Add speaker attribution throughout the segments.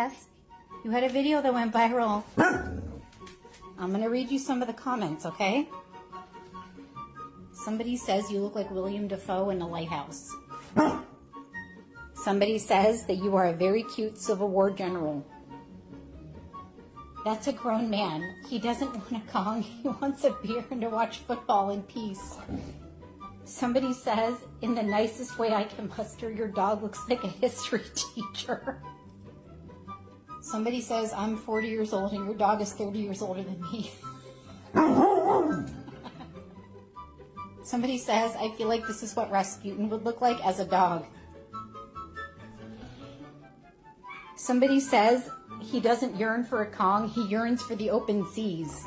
Speaker 1: Tess, you had a video that went viral. I'm going to read you some of the comments, okay? Somebody says you look like William Dafoe in The Lighthouse. Somebody says that you are a very cute Civil War general. That's a grown man. He doesn't want a Kong. He wants a beer and to watch football in peace. Somebody says, in the nicest way I can muster, your dog looks like a history teacher. Somebody says, I'm 40 years old and your dog is 30 years older than me. Somebody says, I feel like this is what Rasputin would look like as a dog. Somebody says, he doesn't yearn for a Kong, he yearns for the open seas.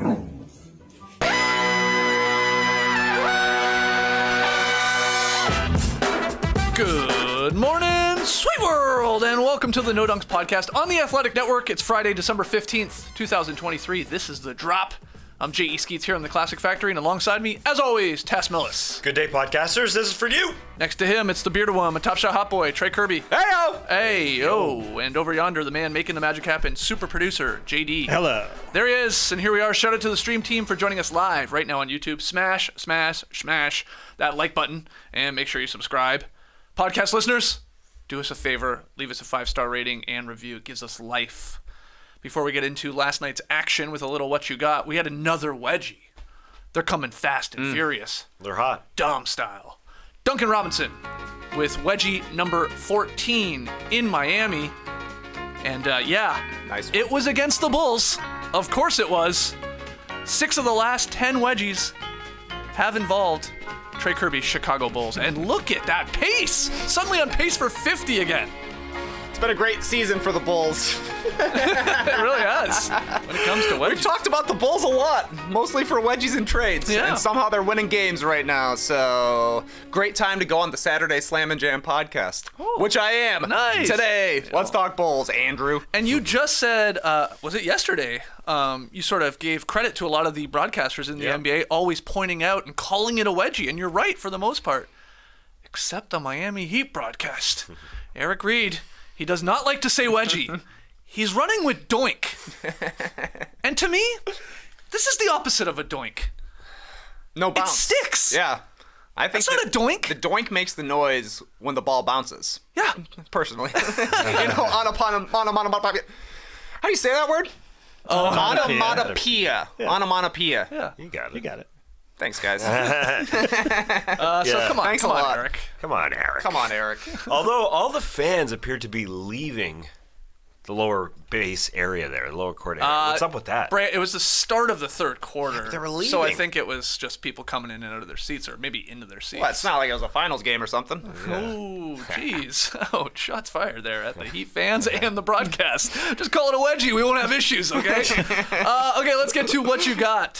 Speaker 2: Good morning, sweet world, and welcome to the No Dunks podcast on the Athletic Network. It's Friday, December 15th, 2023. This is The Drop. I'm J.E. Skeets here on the Classic Factory, and alongside me, as always, Tess Millis.
Speaker 3: Good day, podcasters. This is for you.
Speaker 2: Next to him, it's the bearded one, a Top Shot hot boy, Trey Kirby.
Speaker 3: Hey-o!
Speaker 2: Hey-o! And over yonder, the man making the magic happen, super producer, JD.
Speaker 4: Hello.
Speaker 2: There he is, and here we are. Shout out to the stream team for joining us live right now on YouTube. Smash that like button, and make sure you subscribe. Podcast listeners, do us a favor, leave us a 5-star rating and review. It gives us life. Before we get into last night's action with a little what you got, we had another Wedgie. They're coming fast and furious.
Speaker 3: They're hot.
Speaker 2: Dom style. Duncan Robinson with Wedgie number 14 in Miami. And
Speaker 3: Nice one.
Speaker 2: it was against the Bulls. Of course it was. 6 of the last 10 Wedgies have involved Trey Kirby's Chicago Bulls. And look at that pace. Suddenly on pace for 50 again.
Speaker 5: It's been a great season for the Bulls.
Speaker 2: It really has. When it comes to Wedgie.
Speaker 5: We've talked about the Bulls a lot, mostly for wedgies and trades.
Speaker 2: Yeah.
Speaker 5: And somehow they're winning games right now. So, great time to go on the Saturday Slam and Jam podcast, which I am
Speaker 2: Nice.
Speaker 5: today. Let's talk Bulls, Andrew.
Speaker 2: And you just said, was it yesterday? You sort of gave credit to a lot of the broadcasters in the NBA, always pointing out and calling it a wedgie. And you're right for the most part, except the Miami Heat broadcast. Eric Reed, he does not like to say wedgie. He's running with doink. And to me, this is the opposite of a doink.
Speaker 5: No
Speaker 2: It
Speaker 5: bounce.
Speaker 2: sticks.
Speaker 5: Yeah. I think
Speaker 2: It's not a doink.
Speaker 5: The doink makes the noise when the ball bounces.
Speaker 2: Yeah.
Speaker 5: Personally. Onomatopoeia. How do you say that word? Onomatopoeia. Onomatopoeia.
Speaker 2: Yeah.
Speaker 3: You got it.
Speaker 4: You got it.
Speaker 5: Thanks, guys.
Speaker 2: So come on.
Speaker 5: Thanks
Speaker 2: come
Speaker 5: a
Speaker 2: on,
Speaker 5: lot.
Speaker 2: Eric.
Speaker 3: Come on, Eric.
Speaker 5: Come on, Eric.
Speaker 3: Although all the fans appear to be leaving the lower base area there, the lower court area. What's up with that?
Speaker 2: It was the start of the third quarter.
Speaker 3: they were
Speaker 2: So I
Speaker 3: leaving.
Speaker 2: think it was just people coming in and out of their seats, or maybe into their seats.
Speaker 5: Well, it's not like it was a finals game or something.
Speaker 2: Oh, jeez. Oh, shots fired there at the Heat fans and the broadcast. Just call it a wedgie. We won't have issues, okay? Okay, let's get to what you got.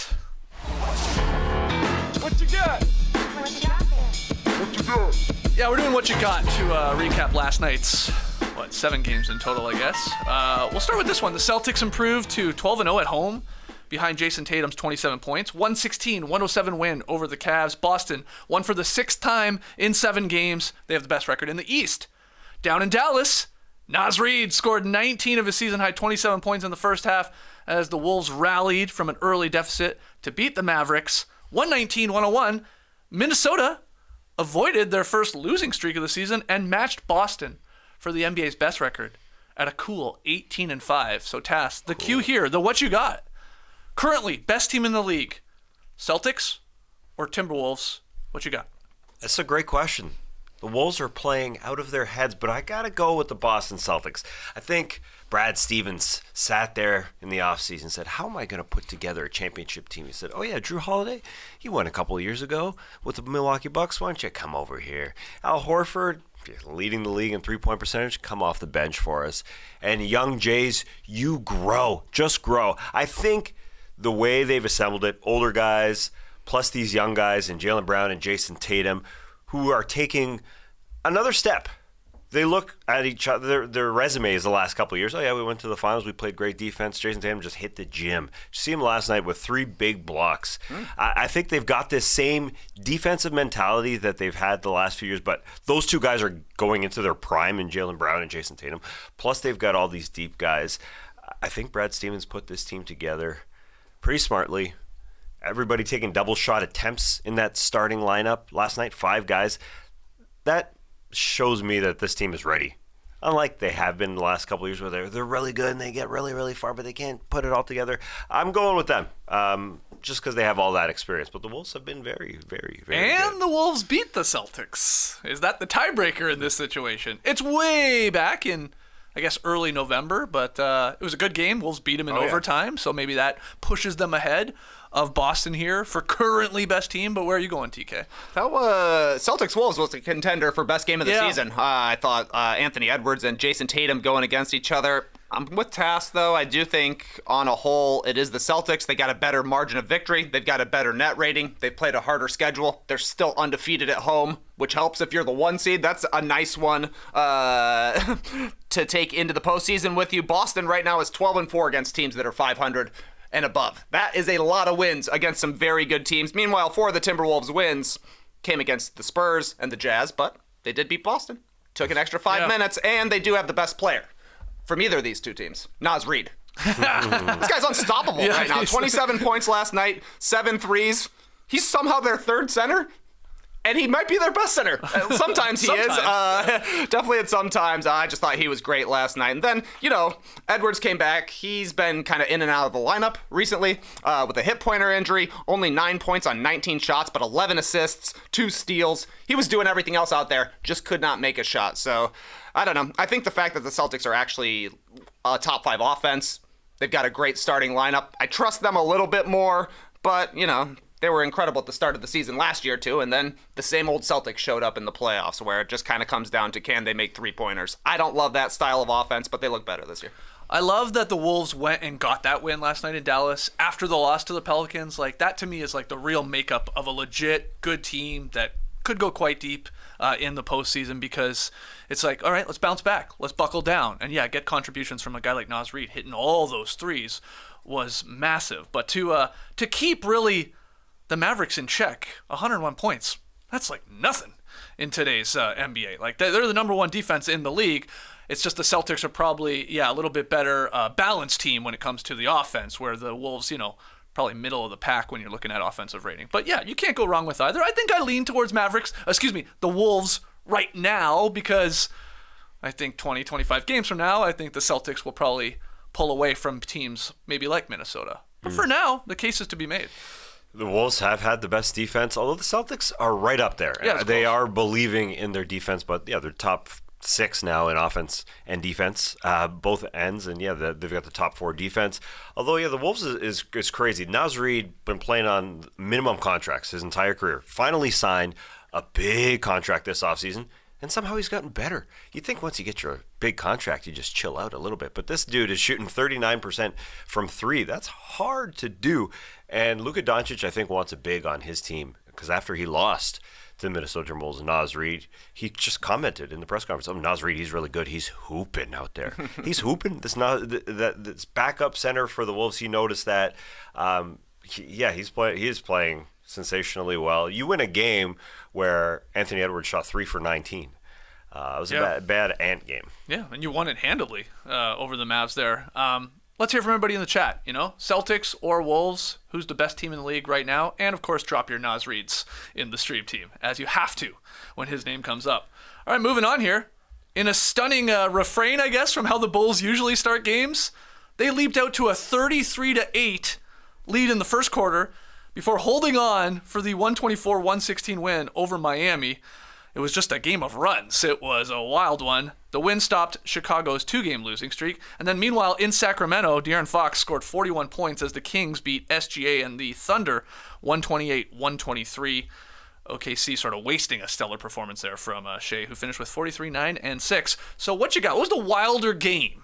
Speaker 5: What you got?
Speaker 2: Yeah, we're doing what you got to recap last night's, 7 games in total, I guess. We'll start with this one. The Celtics improved to 12-0 at home behind Jason Tatum's 27 points. 116-107 win over the Cavs. Boston won for the 6th time in 7 games. They have the best record in the East. Down in Dallas, Naz Reid scored 19 of his season-high 27 points in the first half as the Wolves rallied from an early deficit to beat the Mavericks. 119-101. Minnesota avoided their first losing streak of the season and matched Boston for the NBA's best record at a cool 18-5. So, Tass, the cue here, the what you got. Currently, best team in the league, Celtics or Timberwolves? What you got?
Speaker 3: That's a great question. The Wolves are playing out of their heads, but I got to go with the Boston Celtics. I think Brad Stevens sat there in the offseason and said, how am I going to put together a championship team? He said, oh, yeah, Jrue Holiday, he won a couple of years ago with the Milwaukee Bucks. Why don't you come over here? Al Horford, leading the league in three-point percentage, come off the bench for us. And young Jays, you grow. Just grow. I think the way they've assembled it, older guys, plus these young guys and Jaylen Brown and Jason Tatum, who are taking another step. they look at each other, their resumes the last couple of years. Oh, yeah, we went to the finals. We played great defense. Jason Tatum just hit the gym. You see him last night with 3 big blocks. I think they've got this same defensive mentality that they've had the last few years, but those two guys are going into their prime in Jaylen Brown and Jason Tatum. Plus, they've got all these deep guys. I think Brad Stevens put this team together pretty smartly. Everybody taking double shot attempts in that starting lineup last night, 5 guys. That shows me that this team is ready. Unlike they have been the last couple of years where they're really good and they get really, really far, but they can't put it all together. I'm going with them just because they have all that experience. But the Wolves have been very, very, very good.
Speaker 2: And the Wolves beat the Celtics. Is that the tiebreaker in this situation? It's way back in, I guess, early November, but it was a good game. Wolves beat them in overtime, so maybe that pushes them ahead of Boston here for currently best team. But where are you going, TK?
Speaker 5: That was Celtics Wolves was a contender for best game of the season. I thought Anthony Edwards and Jason Tatum going against each other. I'm with Tass, though. I do think on a whole it is the Celtics. They got a better margin of victory. They've got a better net rating. They've played a harder schedule. They're still undefeated at home, which helps if you're the 1 seed. That's a nice one to take into the postseason with you. Boston right now is 12-4 against teams that are 500 and above. That is a lot of wins against some very good teams. Meanwhile, 4 of the Timberwolves wins came against the Spurs and the Jazz, but they did beat Boston. Took an extra 5 minutes, and they do have the best player from either of these two teams, Naz Reid. This guy's unstoppable right now. 27 points last night, 7 threes. He's somehow their third center, and he might be their best center. Sometimes he is. Definitely at sometimes. I just thought he was great last night. And then, Edwards came back. He's been kind of in and out of the lineup recently with a hip pointer injury. Only 9 points on 19 shots, but 11 assists, 2 steals. He was doing everything else out there, just could not make a shot. So, I don't know. I think the fact that the Celtics are actually a top 5 offense, they've got a great starting lineup. I trust them a little bit more, but, they were incredible at the start of the season last year, too, and then the same old Celtics showed up in the playoffs where it just kind of comes down to can they make 3-pointers. I don't love that style of offense, but they look better this year.
Speaker 2: I love that the Wolves went and got that win last night in Dallas after the loss to the Pelicans. Like, that to me is like the real makeup of a legit good team that could go quite deep in the postseason, because it's like, all right, let's bounce back. Let's buckle down. And, get contributions from a guy like Naz Reid hitting all those threes was massive. But to keep really the Mavericks in check, 101 points, that's like nothing in today's NBA. Like, they're the number 1 defense in the league. It's just the Celtics are probably, a little bit better balanced team when it comes to the offense, where the Wolves, probably middle of the pack when you're looking at offensive rating. But you can't go wrong with either. I think I lean towards the Wolves right now, because I think 20, 25 games from now, I think the Celtics will probably pull away from teams maybe like Minnesota. But for now, the case is to be made.
Speaker 3: The Wolves have had the best defense, although the Celtics are right up there.
Speaker 2: Yeah,
Speaker 3: they are believing in their defense, but they're top 6 now in offense and defense, both ends, and they've got the top 4 defense. Although the Wolves is crazy. Naz Reid been playing on minimum contracts his entire career. Finally signed a big contract this offseason, and somehow he's gotten better. You'd think once you get your big contract, you just chill out a little bit. But this dude is shooting 39% from 3. That's hard to do. And Luka Doncic, I think, wants a big on his team, because after he lost to the Minnesota Timberwolves and Naz Reid, he just commented in the press conference, Naz Reid, he's really good. He's hooping out there. He's hooping. This backup center for the Wolves, he noticed that. He is playing sensationally well. You win a game where Anthony Edwards shot 3 for 19. It was a bad Ant game.
Speaker 2: Yeah, and you won it handedly over the Mavs there. Let's hear from everybody in the chat. Celtics or Wolves, who's the best team in the league right now? And, of course, drop your Naz Reids in the stream team, as you have to when his name comes up. All right, moving on here. In a stunning refrain, I guess, from how the Bulls usually start games, they leaped out to a 33-8 lead in the first quarter before holding on for the 124-116 win over Miami. It was just a game of runs. It was a wild one. The win stopped Chicago's 2-game losing streak. And then meanwhile, in Sacramento, De'Aaron Fox scored 41 points as the Kings beat SGA and the Thunder 128-123. OKC sort of wasting a stellar performance there from Shea, who finished with 43, 9, and 6. So what you got? What was the wilder game?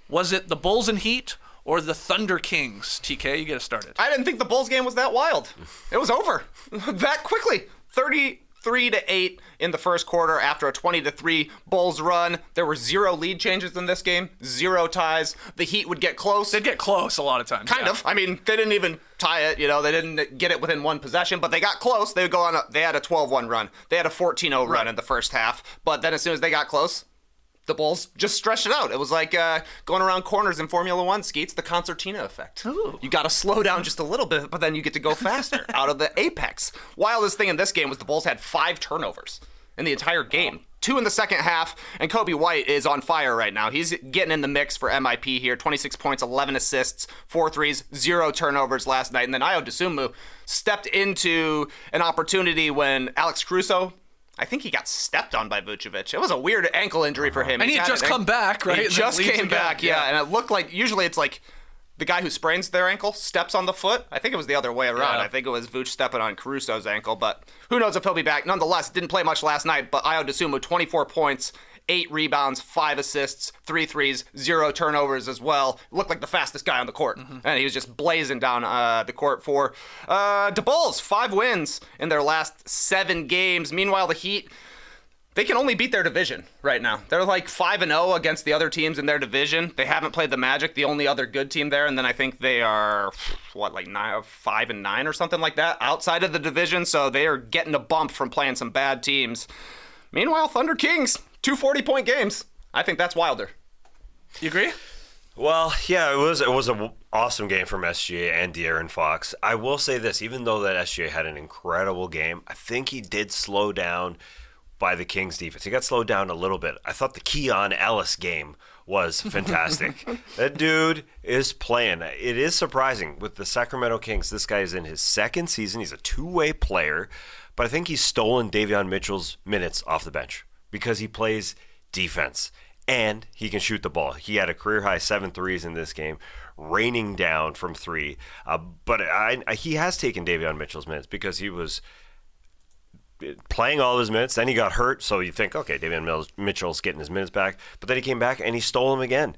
Speaker 2: Was it the Bulls and Heat or the Thunder Kings? TK, you get us started.
Speaker 5: I didn't think the Bulls game was that wild. It was over that quickly. 33 3-8 in the first quarter after a 20-3 Bulls run. There were 0 lead changes in this game, 0 ties. The Heat would get close.
Speaker 2: They'd get close a lot of times.
Speaker 5: Kind of. I mean, they didn't even tie it. They didn't get it within one possession, but they got close. They would go on. They had a 12-1 run. They had a 14-0 run in the first half. But then as soon as they got close, the Bulls just stretched it out. It was like going around corners in Formula One, Skeets, the concertina effect.
Speaker 2: Ooh.
Speaker 5: You got to slow down just a little bit, but then you get to go faster out of the apex. Wildest thing in this game was the Bulls had 5 turnovers in the entire game. 2 in the second half, and Coby White is on fire right now. He's getting in the mix for MIP here. 26 points, 11 assists, 4 threes, 0 turnovers last night. And then Ayo Dosunmu stepped into an opportunity when Alex Caruso, I think he got stepped on by Vucevic. It was a weird ankle injury for him.
Speaker 2: And he had just come back, right?
Speaker 5: He
Speaker 2: And
Speaker 5: just
Speaker 2: then leaves
Speaker 5: came
Speaker 2: again.
Speaker 5: back, yeah. And it looked like, usually it's like the guy who sprains their ankle steps on the foot. I think it was the other way around.
Speaker 2: Yeah.
Speaker 5: I think it was Vuce stepping on Caruso's ankle, but who knows if he'll be back. Nonetheless, didn't play much last night, but Ayo Dosunmu, 24 points, 8 rebounds, 5 assists, 3 threes, 0 turnovers as well. Looked like the fastest guy on the court. And he was just blazing down the court for the Bulls. 5 wins in their last 7 games. Meanwhile, the Heat, they can only beat their division right now. They're like 5-0 against the other teams in their division. They haven't played the Magic, the only other good team there. And then I think they are, 5-9 or something like that outside of the division. So they are getting a bump from playing some bad teams. Meanwhile, Thunder Kings, 2 40-point games. I think that's wilder.
Speaker 2: You agree?
Speaker 3: Well, yeah, it was an awesome game from SGA and De'Aaron Fox. I will say this, even though that SGA had an incredible game, I think he did slow down by the Kings defense. He got slowed down a little bit. I thought the Keon Ellis game was fantastic. That dude is playing. It is surprising with the Sacramento Kings. This guy is in his 2nd season. He's a 2-way player, but I think he's stolen Davion Mitchell's minutes off the bench because he plays defense and he can shoot the ball. He had a career-high 7 threes in this game, raining down from 3. But he has taken Davion Mitchell's minutes because he was playing all of his minutes, then he got hurt, so you think, okay, Davion Mitchell's getting his minutes back, but then he came back and he stole them again.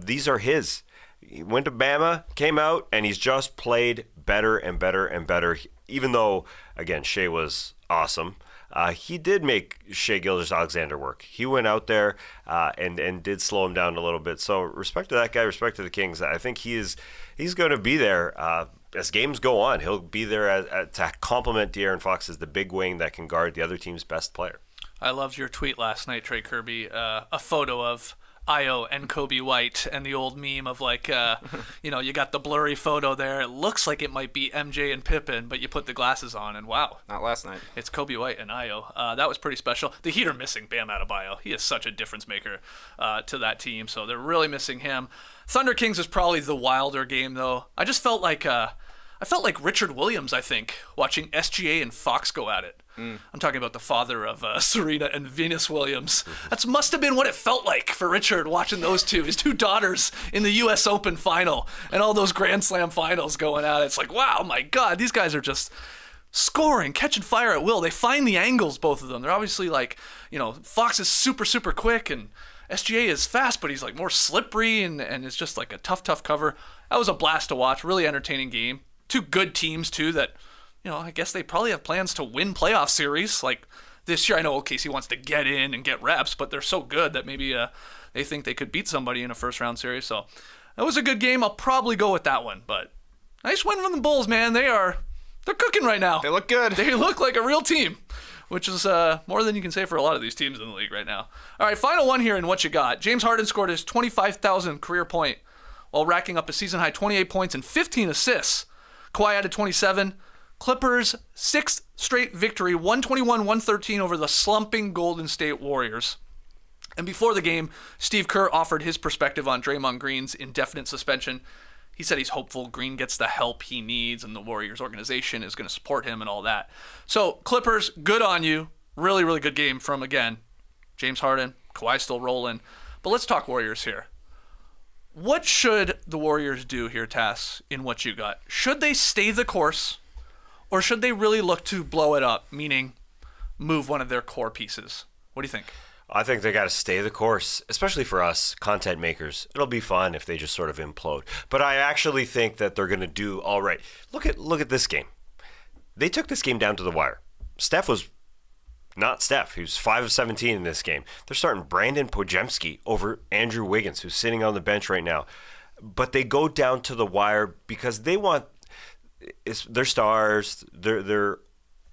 Speaker 3: These are his. He went to Bama, came out, and he's just played better and better and better, even though, again, Shea was awesome. He did make Shea Gilgeous-Alexander work. He went out there and did slow him down a little bit. So respect to that guy, respect to the Kings. I think he's going to be there as games go on. He'll be there to complement De'Aaron Fox as the big wing that can guard the other team's best player.
Speaker 2: I loved your tweet last night, Trey Kirby, a photo of Ayo and Coby White and the old meme of like, you got the blurry photo there. It looks like it might be MJ and Pippen, but you put the glasses on and wow.
Speaker 5: Not last night.
Speaker 2: It's Coby White and Ayo. That was pretty special. The Heat are missing Bam Adebayo. He is such a difference maker to that team, so they're really missing him. Thunder Kings is probably the wilder game, though. I just felt like Richard Williams, I think, watching SGA and Fox go at it. I'm talking about the father of Serena and Venus Williams. That must have been what it felt like for Richard watching those two, his 2 daughters in the U.S. Open final and all those Grand Slam finals going at it. It's like, wow, my God, these guys are just scoring, catching fire at will. They find the angles, both of them. They're obviously like, Fox is super, super quick and SGA is fast, but he's like more slippery and it's just like a tough cover. That was a blast to watch. Really entertaining game. 2 good teams, too, that, I guess they probably have plans to win playoff series. Like this year, I know OKC wants to get in and get reps, but they're so good that maybe they think they could beat somebody in a first-round series. So that was a good game. I'll probably go with that one. But nice win from the Bulls, man. They're cooking right now.
Speaker 5: They look good.
Speaker 2: They look like a real team, which is more than you can say for a lot of these teams in the league right now. All right, final one here in What You Got. James Harden scored his 25,000th career point while racking up a season-high 28 points and 15 assists. Kawhi added 27. Clippers' 6th straight victory, 121-113 over the slumping Golden State Warriors. And before the game, Steve Kerr offered his perspective on Draymond Green's indefinite suspension. He said he's hopeful Green gets the help he needs and the Warriors organization is going to support him and all that. So, Clippers, good on you. Really, really good game from, again, James Harden. Kawhi still rolling. But let's talk Warriors here. What should the Warriors do here, Tass, in What You Got? Should they stay the course, or should they really look to blow it up, meaning move one of their core pieces? What do you think?
Speaker 3: I think they got to stay the course, especially for us content makers. It'll be fun if they just sort of implode. But I actually think that they're going to do all right. Look at this game. They took this game down to the wire. Steph was not Steph, who's 5 of 17 in this game. They're starting Brandon Podziemski over Andrew Wiggins, who's sitting on the bench right now. But they go down to the wire because they want their stars, their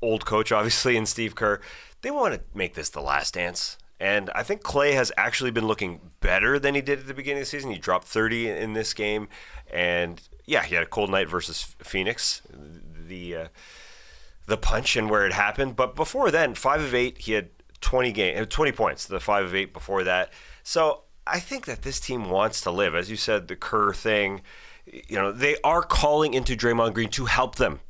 Speaker 3: old coach, obviously, and Steve Kerr. They want to make this the last dance. And I think Klay has actually been looking better than he did at the beginning of the season. He dropped 30 in this game. And, yeah, he had a cold night versus Phoenix, the punch and where it happened. But before then, 5 of 8, he had 20 points, the 5 of 8 before that. So I think that this team wants to live. As you said, the Kerr thing, they are calling into Draymond Green to help them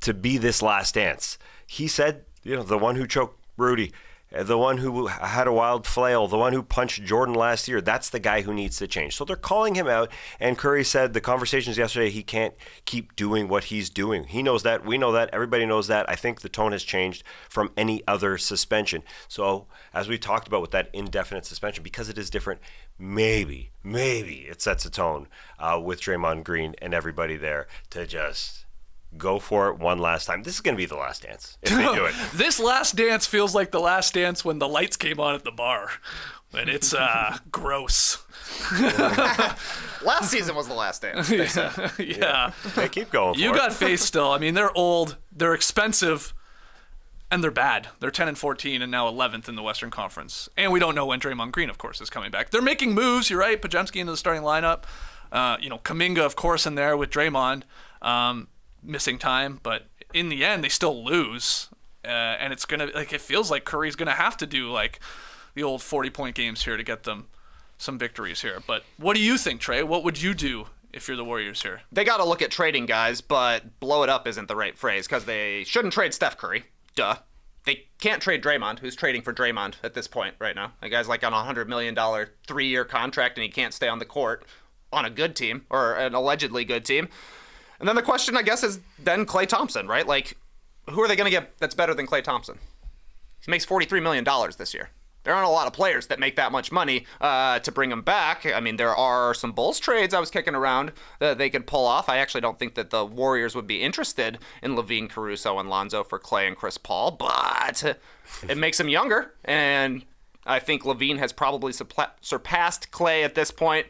Speaker 3: to be this last dance. He said, the one who choked Rudy, the one who had a wild flail, the one who punched Jordan last year, that's the guy who needs to change. So they're calling him out, and Curry said the conversations yesterday, he can't keep doing what he's doing. He knows that. We know that. Everybody knows that. I think the tone has changed from any other suspension. So as we talked about with that indefinite suspension, because it is different, maybe it sets a tone with Draymond Green and everybody there to just go for it one last time. This is going to be the last dance if they do it.
Speaker 2: This last dance feels like the last dance when the lights came on at the bar. And it's gross.
Speaker 5: Last season was the last dance, they said.
Speaker 2: Yeah.
Speaker 3: They keep going for it.
Speaker 2: You got faith still. I mean, they're old, they're expensive, and they're bad. They're 10-14 and now 11th in the Western Conference. And we don't know when Draymond Green, of course, is coming back. They're making moves, you're right. Podziemski into the starting lineup. Kuminga, of course, in there with Draymond. Missing time, but in the end they still lose, and it's gonna it feels like Curry's gonna have to do like the old 40-point games here to get them some victories here. But what do you think, Trey? What would you do if you're the Warriors here?
Speaker 5: They got to look at trading guys, but blow it up isn't the right phrase because they shouldn't trade Steph Curry. Duh. They can't trade Draymond, who's trading for Draymond at this point right now. The guy's like on a $100 million 3-year contract, and he can't stay on the court on a good team or an allegedly good team. And then the question, I guess, is then Klay Thompson, right? Like, who are they going to get that's better than Klay Thompson? He makes $43 million this year. There aren't a lot of players that make that much money to bring him back. I mean, there are some Bulls trades I was kicking around that they could pull off. I actually don't think that the Warriors would be interested in LaVine, Caruso, and Lonzo for Klay and Chris Paul, but it makes him younger. And I think LaVine has probably surpassed Klay at this point.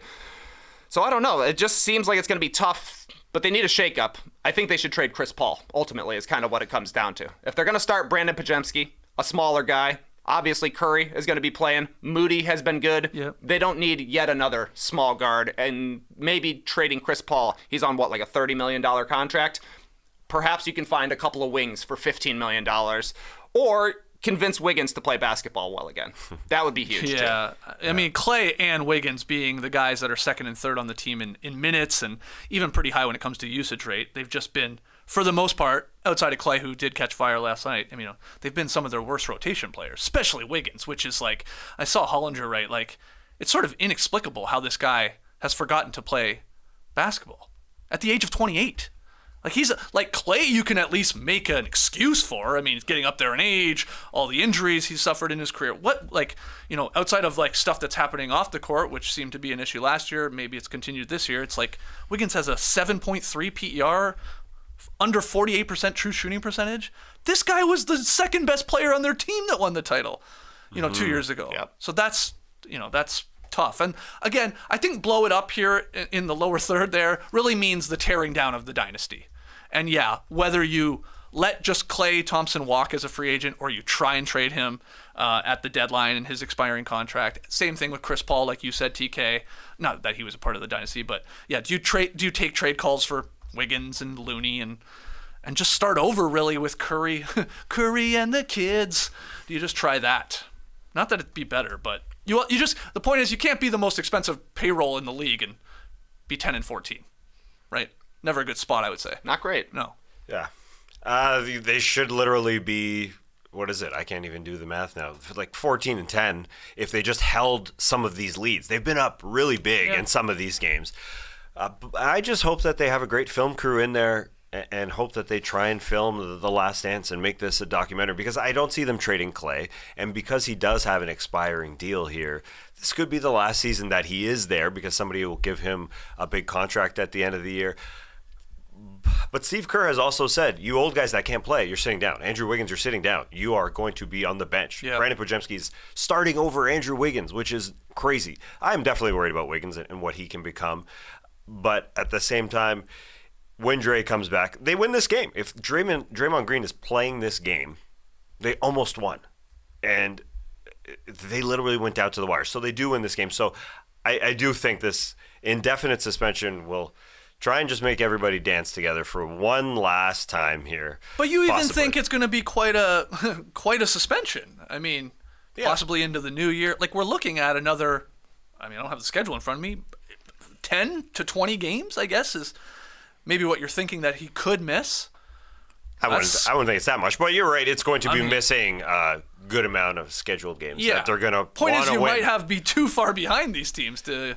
Speaker 5: So I don't know. It just seems like it's going to be tough. But they need a shakeup. I think they should trade Chris Paul, ultimately, is kind of what it comes down to. If they're going to start Brandon Podziemski, a smaller guy, obviously Curry is going to be playing. Moody has been good.
Speaker 2: Yep.
Speaker 5: They don't need yet another small guard. And maybe trading Chris Paul, he's on like a $30 million contract. Perhaps you can find a couple of wings for $15 million. Or convince Wiggins to play basketball well again. That would be huge.
Speaker 2: Yeah. I mean, Klay and Wiggins being the guys that are second and third on the team in minutes and even pretty high when it comes to usage rate. They've just been, for the most part, outside of Klay, who did catch fire last night, I mean, they've been some of their worst rotation players, especially Wiggins, which is like, I saw Hollinger, right? Like, it's sort of inexplicable how this guy has forgotten to play basketball at the age of 28. Like, he's like Klay, you can at least make an excuse for. I mean, he's getting up there in age, all the injuries he's suffered in his career. What, like, outside of like stuff that's happening off the court, which seemed to be an issue last year, maybe it's continued this year. It's like Wiggins has a 7.3 PER, under 48% true shooting percentage. This guy was the second best player on their team that won the title, 2 years ago.
Speaker 5: Yep.
Speaker 2: So that's tough. And again, I think blow it up here in the lower third there really means the tearing down of the dynasty. And yeah, whether you let just Klay Thompson walk as a free agent or you try and trade him at the deadline in his expiring contract. Same thing with Chris Paul, like you said, TK. Not that he was a part of the dynasty, but yeah, do you take trade calls for Wiggins and Looney and just start over really with Curry and the kids? Do you just try that? Not that it'd be better, but you just, the point is you can't be the most expensive payroll in the league and be 10-14, right? Never a good spot, I would say.
Speaker 5: Not great.
Speaker 2: No.
Speaker 3: Yeah. They should literally be, what is it? I can't even do the math now. Like 14-10 if they just held some of these leads. They've been up really big in some of these games. I just hope that they have a great film crew in there and hope that they try and film The Last Dance and make this a documentary, because I don't see them trading Klay. And because he does have an expiring deal here, this could be the last season that he is there, because somebody will give him a big contract at the end of the year. But Steve Kerr has also said, you old guys that can't play, you're sitting down. Andrew Wiggins, you're sitting down. You are going to be on the bench.
Speaker 2: Yeah.
Speaker 3: Brandon Podziemski's starting over Andrew Wiggins, which is crazy. I'm definitely worried about Wiggins and what he can become. But at the same time, when Dre comes back, they win this game. If Draymond Green is playing this game, they almost won. And they literally went down to the wire. So they do win this game. So I do think this indefinite suspension will try and just make everybody dance together for one last time here.
Speaker 2: But you even
Speaker 3: possibly.
Speaker 2: think it's going to be quite a suspension. I mean, possibly into the new year. Like, we're looking at another, I mean, I don't have the schedule in front of me, 10 to 20 games, I guess, is maybe what you're thinking that he could miss.
Speaker 3: I wouldn't think it's that much, but you're right. It's going to be missing a good amount of scheduled games that they're going to
Speaker 2: Point is, you
Speaker 3: win.
Speaker 2: might be too far behind these teams to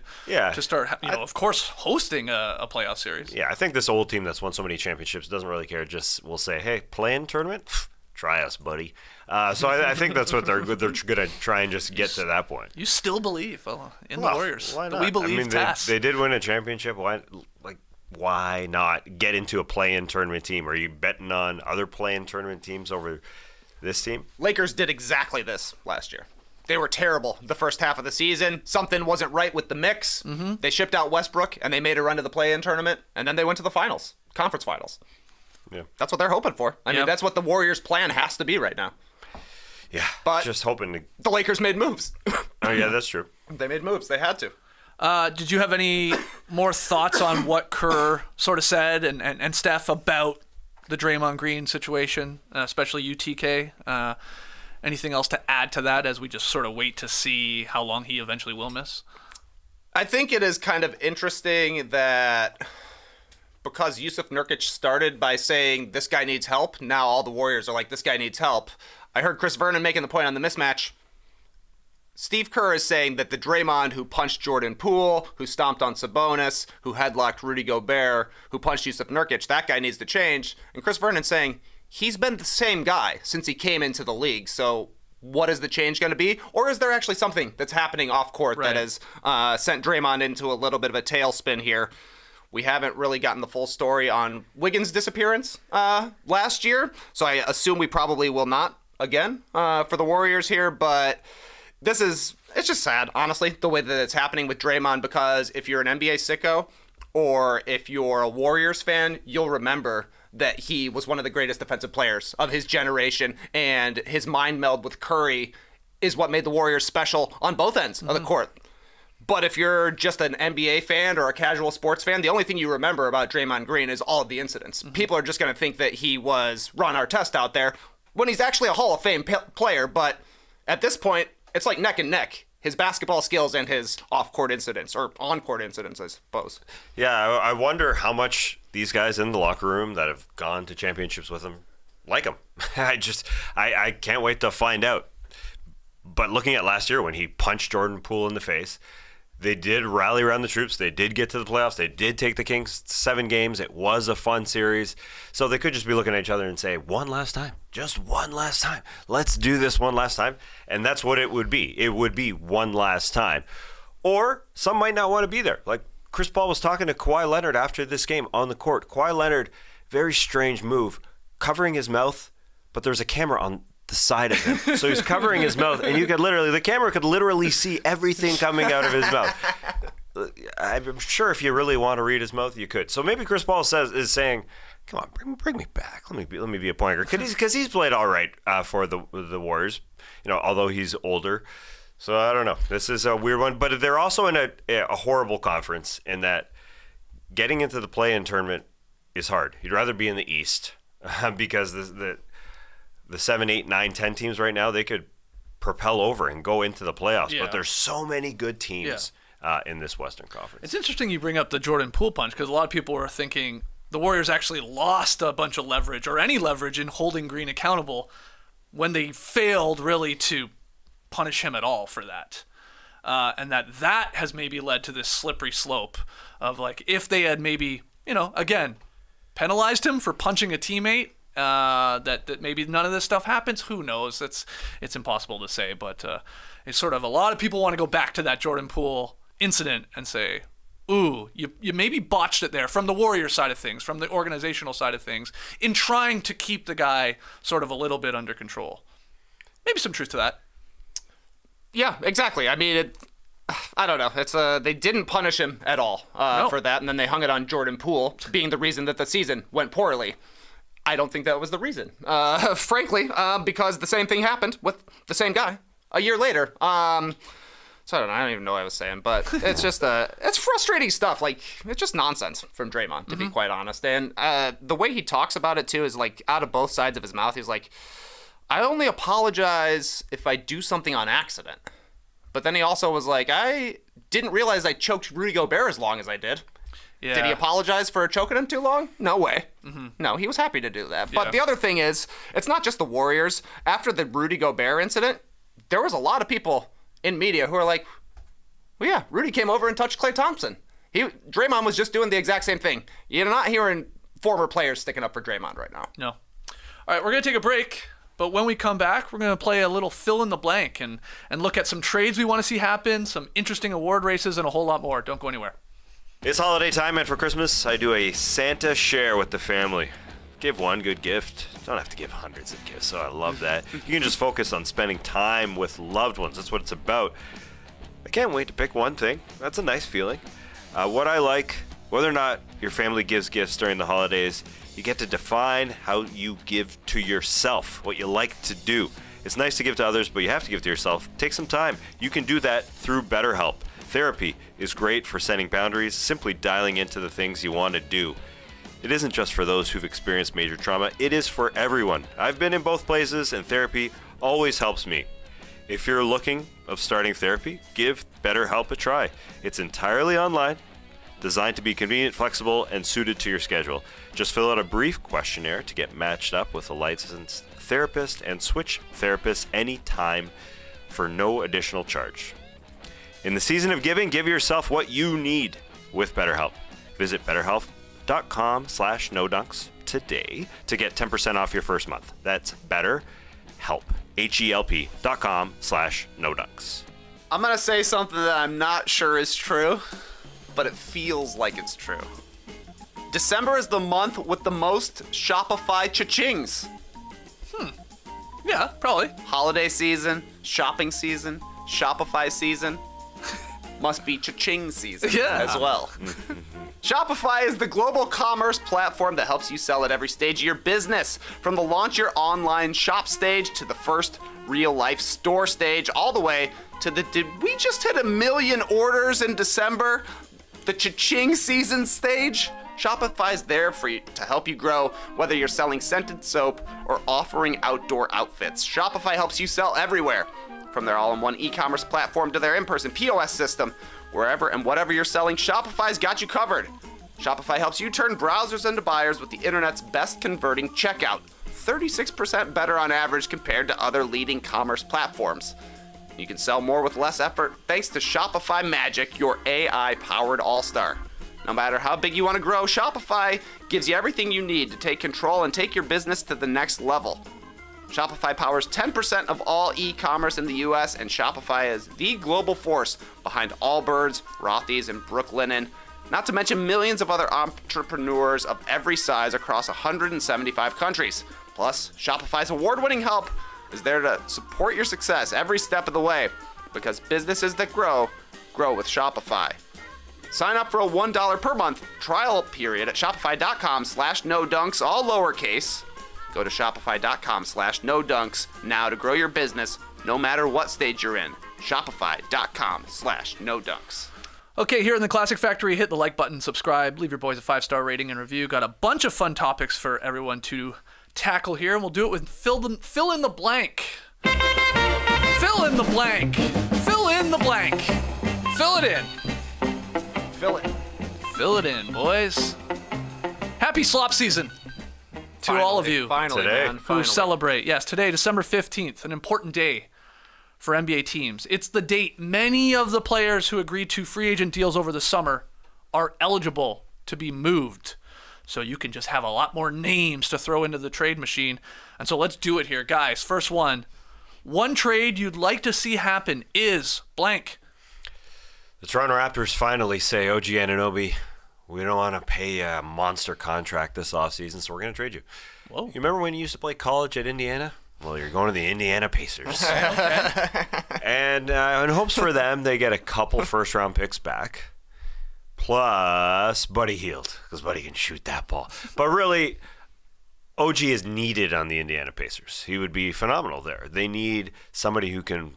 Speaker 2: start, of course, hosting a playoff series.
Speaker 3: Yeah, I think this old team that's won so many championships doesn't really care. Just will say, hey, play-in tournament? Try us, buddy. So I think that's what they're going to try and just get to that point.
Speaker 2: You still believe in the Warriors.
Speaker 3: Why not?
Speaker 2: We believe
Speaker 3: they did win a championship. Why not get into a play-in tournament team? Are you betting on other play-in tournament teams over this team?
Speaker 5: Lakers did exactly this last year. They were terrible the first half of the season. Something wasn't right with the mix. Mm-hmm. They shipped out Westbrook, and they made a run to the play-in tournament, and then they went to the finals, conference finals.
Speaker 3: Yeah,
Speaker 5: that's what they're hoping for. I mean, that's what the Warriors' plan has to be right now.
Speaker 3: Yeah,
Speaker 5: but
Speaker 3: just hoping to.
Speaker 5: The Lakers made moves.
Speaker 3: Oh yeah, that's true.
Speaker 5: They made moves. They had to.
Speaker 2: Did you have any more thoughts on what Kerr sort of said and Steph about the Draymond Green situation, especially UTK? Anything else to add to that as we just sort of wait to see how long he eventually will miss?
Speaker 5: I think it is kind of interesting that because Yusuf Nurkic started by saying this guy needs help, now all the Warriors are like, this guy needs help. I heard Chris Vernon making the point on the mismatch. Steve Kerr is saying that the Draymond who punched Jordan Poole, who stomped on Sabonis, who headlocked Rudy Gobert, who punched Yusuf Nurkic, that guy needs to change. And Chris Vernon's saying he's been the same guy since he came into the league. So what is the change going to be? Or is there actually something that's happening off court that has sent Draymond into a little bit of a tailspin here? We haven't really gotten the full story on Wiggins' disappearance last year. So I assume we probably will not again for the Warriors here. But it's just sad, honestly, the way that it's happening with Draymond, because if you're an NBA sicko or if you're a Warriors fan, you'll remember that he was one of the greatest defensive players of his generation, and his mind meld with Curry is what made the Warriors special on both ends of the court. But if you're just an NBA fan or a casual sports fan, the only thing you remember about Draymond Green is all of the incidents. People are just going to think that he was Ron Artest out there when he's actually a Hall of Fame player, but at this point, it's like neck and neck, his basketball skills and his off-court incidents, or on-court incidents, I suppose.
Speaker 3: Yeah, I wonder how much these guys in the locker room that have gone to championships with him like him. I can't wait to find out. But looking at last year when he punched Jordan Poole in the face, they did rally around the troops. They did get to the playoffs. They did take the Kings 7 games. It was a fun series. So they could just be looking at each other and say, one last time. Just one last time. Let's do this one last time. And that's what it would be. It would be one last time. Or some might not want to be there. Like Chris Paul was talking to Kawhi Leonard after this game on the court. Kawhi Leonard, very strange move, covering his mouth, but there's a camera on the side of him. So he's covering his mouth, and the camera could literally see everything coming out of his mouth. I'm sure if you really want to read his mouth, you could. So maybe Chris Paul is saying, come on, bring me back. Let me be a point guard. Because he's played all right for the Warriors, although he's older. So I don't know. This is a weird one. But they're also in a horrible conference in that getting into the play-in tournament is hard. You'd rather be in the East because the 7, 8, 9, 10 teams right now, they could propel over and go into the playoffs. Yeah. But there's so many good teams in this Western Conference.
Speaker 2: It's interesting you bring up the Jordan Poole punch because a lot of people are thinking the Warriors actually lost a bunch of leverage or any leverage in holding Green accountable when they failed really to punish him at all for that. And that has maybe led to this slippery slope of like if they had maybe, again, penalized him for punching a teammate, that maybe none of this stuff happens. Who knows? It's impossible to say, but it's sort of a lot of people want to go back to that Jordan Poole incident and say, ooh, you maybe botched it there from the Warriors side of things, from the organizational side of things, in trying to keep the guy sort of a little bit under control. Maybe some truth to that.
Speaker 5: Yeah, exactly. I mean, I don't know. It's they didn't punish him at all for that, and then they hung it on Jordan Poole being the reason that the season went poorly. I don't think that was the reason, frankly, because the same thing happened with the same guy a year later. So I don't even know what I was saying, but it's just it's frustrating stuff. Like, it's just nonsense from Draymond, to be quite honest. And the way he talks about it too is like out of both sides of his mouth. He's like, I only apologize if I do something on accident. But then he also was like, I didn't realize I choked Rudy Gobert as long as I did. Yeah. Did he apologize for choking him too long? No way. No, he was happy to do that. But the other thing is, it's not just the Warriors. After the Rudy Gobert incident, there was a lot of people in media who are like, well, yeah, Rudy came over and touched Klay Thompson. Draymond was just doing the exact same thing. You're not hearing former players sticking up for Draymond right now.
Speaker 2: No. All right, we're going to take a break. But when we come back, we're going to play a little fill in the blank and look at some trades we want to see happen, some interesting award races, and a whole lot more. Don't go anywhere.
Speaker 3: It's holiday time, and for Christmas, I do a Santa share with the family. Give one good gift. Don't have to give hundreds of gifts, so I love that. You can just focus on spending time with loved ones. That's what it's about. I can't wait to pick one thing. That's a nice feeling. What I like, whether or not your family gives gifts during the holidays, you get to define how you give to yourself, what you like to do. It's nice to give to others, but you have to give to yourself. Take some time. You can do that through BetterHelp. Therapy is great for setting boundaries, simply dialing into the things you want to do. It isn't just for those who've experienced major trauma, it is for everyone. I've been in both places, and therapy always helps me. If you're looking of starting therapy, give BetterHelp a try. It's entirely online, designed to be convenient, flexible, and suited to your schedule. Just fill out a brief questionnaire to get matched up with a licensed therapist and switch therapists anytime for no additional charge. In the season of giving, give yourself what you need with BetterHelp. Visit BetterHelp.com/NoDunks today to get 10% off your first month. That's BetterHelp, HELP.com/NoDunks.
Speaker 5: I'm going to say something that I'm not sure is true, but it feels like it's true. December is the month with the most Shopify cha-chings.
Speaker 2: Yeah, probably.
Speaker 5: Holiday season, shopping season, Shopify season. Must be cha-ching season as well. Shopify is the global commerce platform that helps you sell at every stage of your business. From the launch your online shop stage to the first real life store stage, all the way to the did we just hit 1 million orders in December? The cha-ching season stage? Shopify's there for you to help you grow, whether you're selling scented soap or offering outdoor outfits. Shopify helps you sell everywhere. From their all-in-one e-commerce platform to their in-person POS system, wherever and whatever you're selling, Shopify's got you covered. Shopify helps you turn browsers into buyers with the internet's best converting checkout, 36% better on average compared to other leading commerce platforms. You can sell more with less effort thanks to Shopify Magic, your AI-powered all-star. No matter how big you want to grow, Shopify gives you everything you need to take control and take your business to the next level. Shopify powers 10% of all e-commerce in the US, and Shopify is the global force behind Allbirds, Rothy's, and Brooklinen, not to mention millions of other entrepreneurs of every size across 175 countries. Plus, Shopify's award-winning help is there to support your success every step of the way, because businesses that grow with Shopify. Sign up for a $1 per month trial period at shopify.com/NoDunks, all lowercase. Go to shopify.com/NoDunks now to grow your business no matter what stage you're in. Shopify.com/NoDunks.
Speaker 2: Okay, here in the Classic Factory, hit the like button, subscribe, leave your boys a 5-star rating and review. Got a bunch of fun topics for everyone to tackle here, and we'll do it with fill in the blank. Fill in the blank. Fill in the blank. Fill it in.
Speaker 5: Fill it.
Speaker 2: Fill it in, boys. Happy slop season to all of you
Speaker 5: Finally,
Speaker 3: today.
Speaker 5: man.
Speaker 2: who
Speaker 5: Finally.
Speaker 2: celebrate. Yes, today, December 15th, an important day for NBA teams. It's the date many of the players who agreed to free agent deals over the summer are eligible to be moved. So you can just have a lot more names to throw into the trade machine. And so let's do it here, guys. First one. One trade you'd like to see happen is blank.
Speaker 3: The Toronto Raptors finally say, OG Anunoby, we don't want to pay a monster contract this offseason, so we're going to trade you.
Speaker 2: Whoa.
Speaker 3: You remember when you used to play college at Indiana? Well, you're going to the Indiana Pacers. And in hopes for them, they get a couple first-round picks back, plus Buddy Hield, because Buddy can shoot that ball. But really, OG is needed on the Indiana Pacers. He would be phenomenal there. They need somebody who can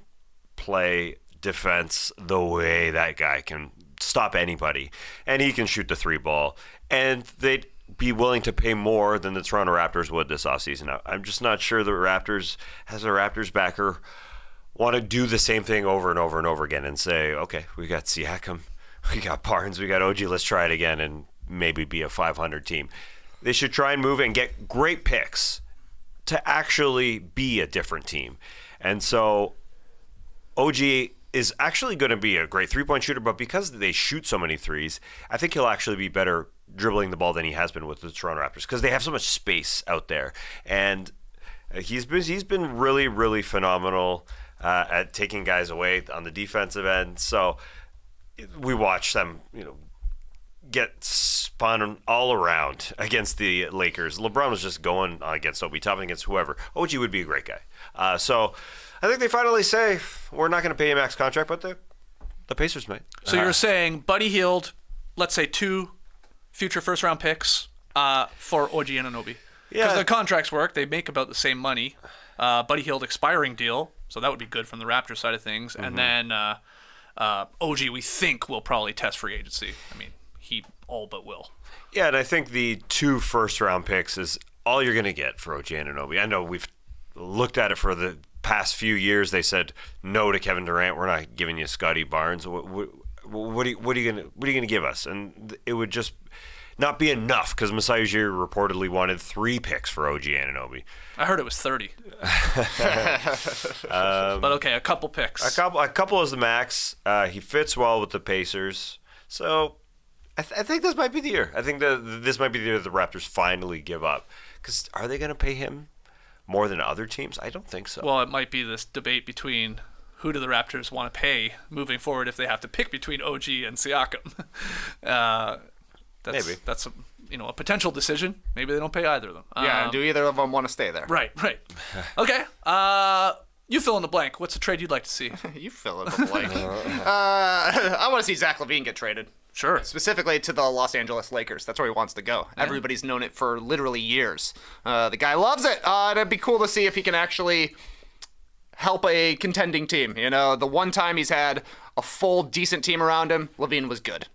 Speaker 3: play defense the way that guy can stop anybody, and he can shoot the three ball. And they'd be willing to pay more than the Toronto Raptors would this offseason. I'm just not sure the Raptors, as a Raptors backer, want to do the same thing over and over and over again and say, okay, we got Siakam, we got Barnes, we got OG, let's try it again and maybe be a 500 team. They should try and move and get great picks to actually be a different team. And so OG is actually going to be a great three-point shooter, but because they shoot so many threes, I think he'll actually be better dribbling the ball than he has been with the Toronto Raptors because they have so much space out there. And he's been really, really phenomenal at taking guys away on the defensive end. So we watch them, get spun all around against the Lakers. LeBron was just going against Obi Toppin, against whoever. OG would be a great guy. So I think they finally say, we're not going to pay a max contract, but the Pacers might.
Speaker 2: So you're saying Buddy Hield, let's say 2 future first-round picks for OG Anunoby.
Speaker 3: Yeah.
Speaker 2: Because the contracts work. They make about the same money. Buddy Hield expiring deal, so that would be good from the Raptors side of things. Mm-hmm. And then OG, we think, will probably test free agency. I mean, he all but will.
Speaker 3: Yeah, and I think the 2 first-round picks is all you're going to get for OG Anunoby. I know we've looked at it for the past few years. They said no to Kevin Durant. We're not giving you Scotty Barnes. What are you going to give us? And it would just not be enough because Masai Ujiri reportedly wanted 3 picks for OG Anunoby.
Speaker 2: I heard it was 30. But okay, a couple picks.
Speaker 3: A couple is the max. He fits well with the Pacers. So I think this might be the year. I think this might be the year the Raptors finally give up. Because are they going to pay him more than other teams? I don't think so.
Speaker 2: Well, it might be this debate between who do the Raptors want to pay moving forward if they have to pick between OG and Siakam.
Speaker 3: Maybe.
Speaker 2: That's a potential decision. Maybe they don't pay either of them.
Speaker 5: Yeah, do either of them want to stay there?
Speaker 2: Right. Okay. You fill in the blank. What's a trade you'd like to see?
Speaker 5: You fill in the blank. I want to see Zach LaVine get traded.
Speaker 2: Sure.
Speaker 5: Specifically to the Los Angeles Lakers. That's where he wants to go. Yeah. Everybody's known it for literally years. The guy loves it. It'd be cool to see if he can actually help a contending team. The one time he's had a full, decent team around him, LaVine was good.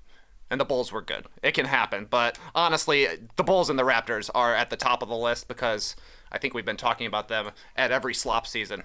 Speaker 5: And the Bulls were good. It can happen. But honestly, the Bulls and the Raptors are at the top of the list because I think we've been talking about them at every slop season.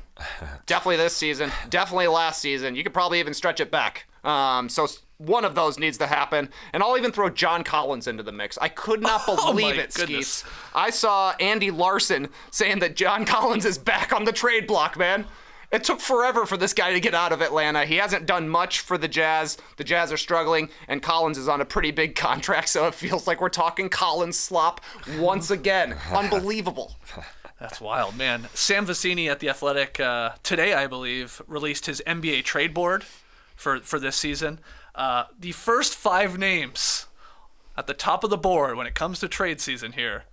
Speaker 5: Definitely this season. Definitely last season. You could probably even stretch it back. So one of those needs to happen. And I'll even throw John Collins into the mix. I could not believe it,
Speaker 2: goodness.
Speaker 5: Skeets. I saw Andy Larson saying that John Collins is back on the trade block, man. It took forever for this guy to get out of Atlanta. He hasn't done much for the Jazz. The Jazz are struggling, and Collins is on a pretty big contract, so it feels like we're talking Collins slop once again. Unbelievable.
Speaker 2: That's wild, man. Sam Vecini at The Athletic today, I believe, released his NBA trade board for this season. The first 5 names at the top of the board when it comes to trade season here,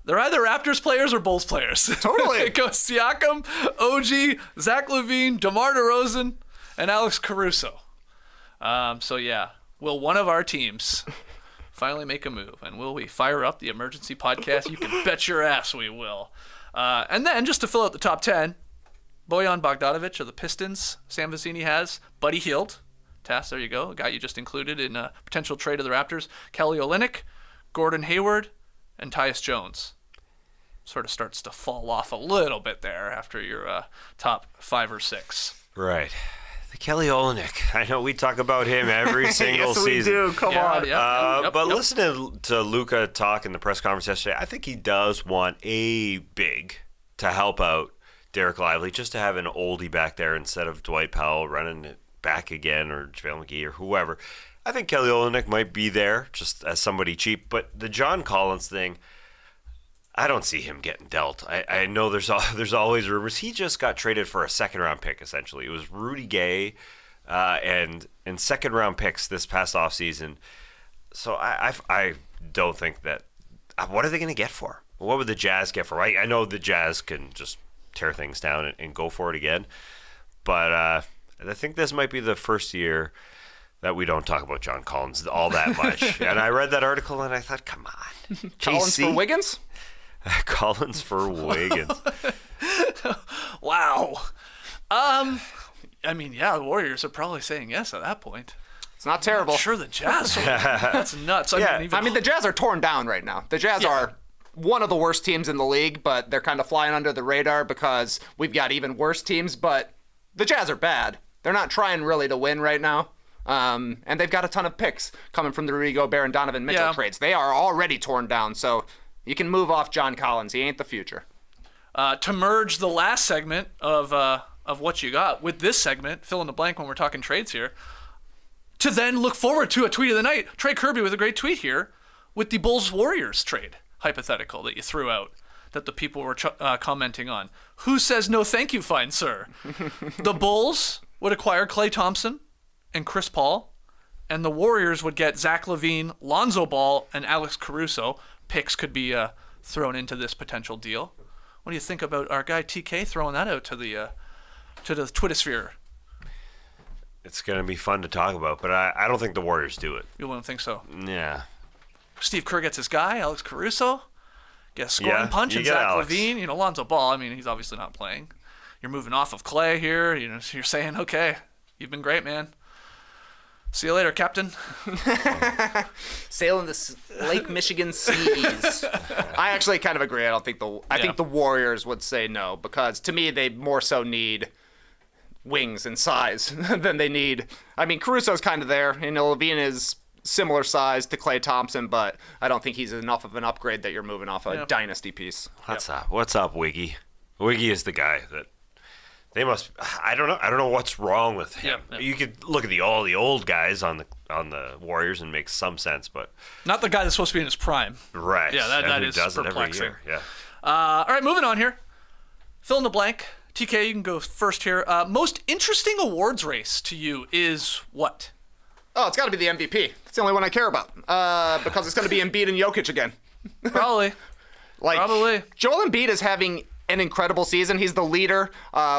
Speaker 2: they're either Raptors players or Bulls players.
Speaker 5: Totally.
Speaker 2: It goes Siakam, OG, Zach LaVine, DeMar DeRozan, and Alex Caruso. So yeah, will one of our teams finally make a move? And will we fire up the emergency podcast? You can bet your ass we will. And then just to fill out the top 10, Bojan Bogdanovic of the Pistons, Sam Vecini has. Buddy Hield, Tass, there you go, a guy you just included in a potential trade of the Raptors. Kelly Olynyk, Gordon Hayward, and Tyus Jones. Sort of starts to fall off a little bit there after your top 5 or 6.
Speaker 3: Right. The Kelly Olynyk. I know we talk about him every single
Speaker 5: yes,
Speaker 3: season.
Speaker 5: We do. Come on.
Speaker 3: But listen to Luka talk in the press conference yesterday. I think he does want a big to help out Derek Lively, just to have an oldie back there instead of Dwight Powell running it back again or JaVale McGee or whoever. I think Kelly Olynyk might be there just as somebody cheap. But the John Collins thing, I don't see him getting dealt. I know there's always rumors. He just got traded for a second-round pick, essentially. It was Rudy Gay and second round picks this past offseason. So I don't think that. What are they going to get for? What would the Jazz get for? I know the Jazz can just tear things down and go for it again, but I think this might be the first year that we don't talk about John Collins all that much. And I read that article and I thought, come on,
Speaker 5: Collins for Wiggins?
Speaker 3: Collins for Wiggins.
Speaker 2: Wow. I mean, yeah, the Warriors are probably saying yes at that point.
Speaker 5: It's not terrible.
Speaker 2: I'm sure the Jazz. That's nuts.
Speaker 5: I mean, the Jazz are torn down right now. The Jazz are one of the worst teams in the league, but they're kind of flying under the radar because we've got even worse teams. But the Jazz are bad. They're not trying really to win right now. And they've got a ton of picks coming from the Rudy Gobert and Donovan Mitchell trades. They are already torn down, so you can move off John Collins. He ain't the future.
Speaker 2: To merge the last segment of what you got with this segment, fill in the blank when we're talking trades here, to then look forward to a tweet of the night. Trey Kirby with a great tweet here with the Bulls-Warriors trade hypothetical that you threw out that the people were commenting on. Who says no thank you, fine sir? The Bulls would acquire Klay Thompson and Chris Paul, and the Warriors would get Zach LaVine, Lonzo Ball, and Alex Caruso. Picks could be thrown into this potential deal. What do you think about our guy TK throwing that out to the Twittersphere?
Speaker 3: It's going to be fun to talk about, but I don't think the Warriors do it.
Speaker 2: You wouldn't think so?
Speaker 3: Yeah.
Speaker 2: Steve Kerr gets his guy, Alex Caruso. Get a scoring punch, and Zach LaVine. Lonzo Ball, I mean, he's obviously not playing. You're moving off of Klay here. You're saying, okay, you've been great, man. See you later, Captain.
Speaker 5: Sailing the Lake Michigan seas. I actually kind of agree. I think the Warriors would say no because to me they more so need wings and size than they need. I mean, Caruso's kind of there, and LaVine is similar size to Klay Thompson, but I don't think he's enough of an upgrade that you're moving off a dynasty piece.
Speaker 3: What's up? What's up, Wiggy? Wiggy is the guy that. They must. I don't know what's wrong with him.
Speaker 2: Yeah.
Speaker 3: You could look at all the old guys on the Warriors and make some sense, but
Speaker 2: not the guy that's supposed to be in his prime.
Speaker 3: Right.
Speaker 2: Yeah, that is
Speaker 3: does
Speaker 2: perplexing.
Speaker 3: It every year. Yeah.
Speaker 2: All right, moving on here. Fill in the blank. TK, you can go first here. Most interesting awards race to you is what?
Speaker 5: Oh, it's got to be the MVP. It's the only one I care about because it's going to be Embiid and Jokic again.
Speaker 2: Probably. Probably.
Speaker 5: Joel Embiid is having an incredible season. He's the leader